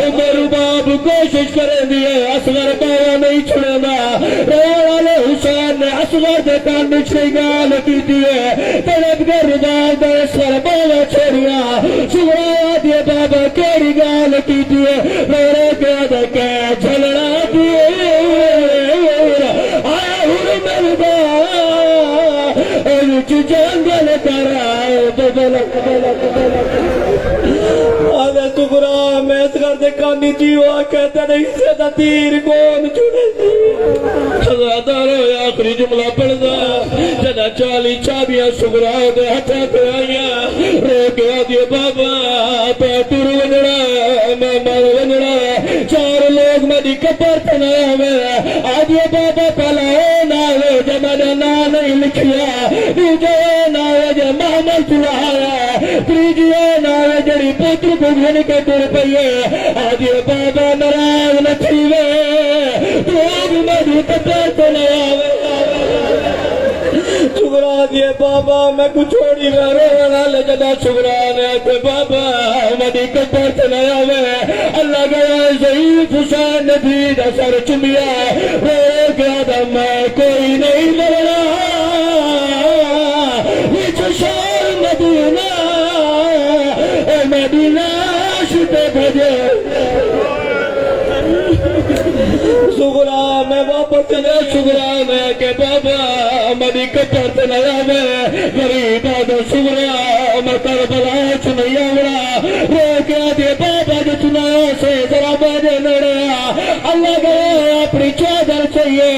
عمر باب کوشش کریں دیئے اصغر باوا نہیں چھڑے دا روالے حسین نے اصغر دے کان نچھے گال کی دیئے طلب گر رباب دے اصغر باوا چھڑیا سگرا دے بابا کیری گال کی دیئے میرے کیا دے کہ جھلڑا دیئے آیا حرم رباب جنگل کرائے آدھے سگرا میں اصغر دے کانی جیوا کہتے نہیں سے دا تیر کون چھوڑے دارو آخری جملہ پڑھ دا جدا 40 چابیاں سگرا دے ہتھا پہ آئیا روکے آدھے بابا پہ ٹر ونڑا میں مر ونڑا 4 لوگ میری کپر تنایا میں آدھے بابا پہلا ہونا ہے جب میں نے نا نہیں لکھیا دوجہ ہونا ہے جب محمد چلایا تریجہ ہونا ہے جڑی پتر کو گھن کے ٹر پئیے آدھے بابا نراز نچھیوے تو بھی میری کپر تنایا سگرا دیئے بابا میں کو چھوڑی میں رونا لے جدا سگرا نے آتے بابا مدی کپر تنایا میں اللہ گیا ضعیف حسین نبی دا سر چمیا رو گیا دا میں کوئی نہیں لڑنا یہ چشار مدینہ مدینہ شتے بھجے سگرا میں واپس تنے سگرا میں کہ بابا مدی کپر تنایا میں غریب آدھا سگرا میں کربلا چنیا وڑا رو گیا دے بابا جو چنایا سے ذرا باجے لڑیا اللہ گیا اپنی چادر چاہیے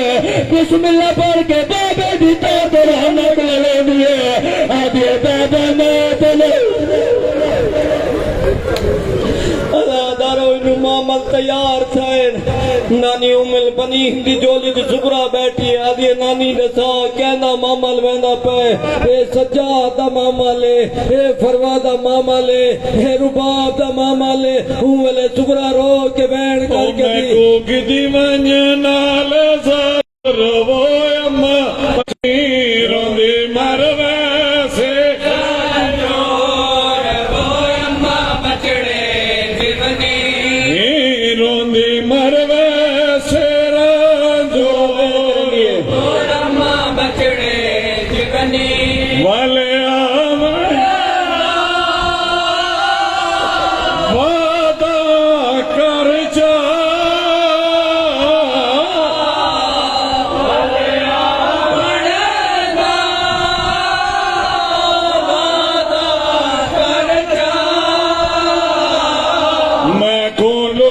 بسم اللہ پڑھ کے بابا دی چادر رحمت لے دیئے آدھے بابا میں تلے دارو انو محمد تیار تھائن نانی امل بنی ہندی جولی دی سگرا بیٹھی آدھی نانی نسا کہنا ماما لویندا پہ اے سجاد دا ماما لے اے فروا دا ماما لے اے رباب دا ماما لے اوملے سگرا رو کے بین کر کے میں کو گدی من نال سر وہ اما پچیروں دی مروے سے روندی مروے سے رنجو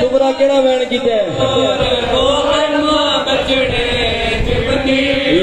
ਸੁਗਰਾ ਕਿਹੜਾ ਵੈਣ ਕੀਤਾ ਹੈ?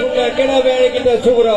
ਸੁਗਰਾ ਕਿਹੜਾ ਵੈਣ ਕੀਤਾ ਸੁਗਰਾ?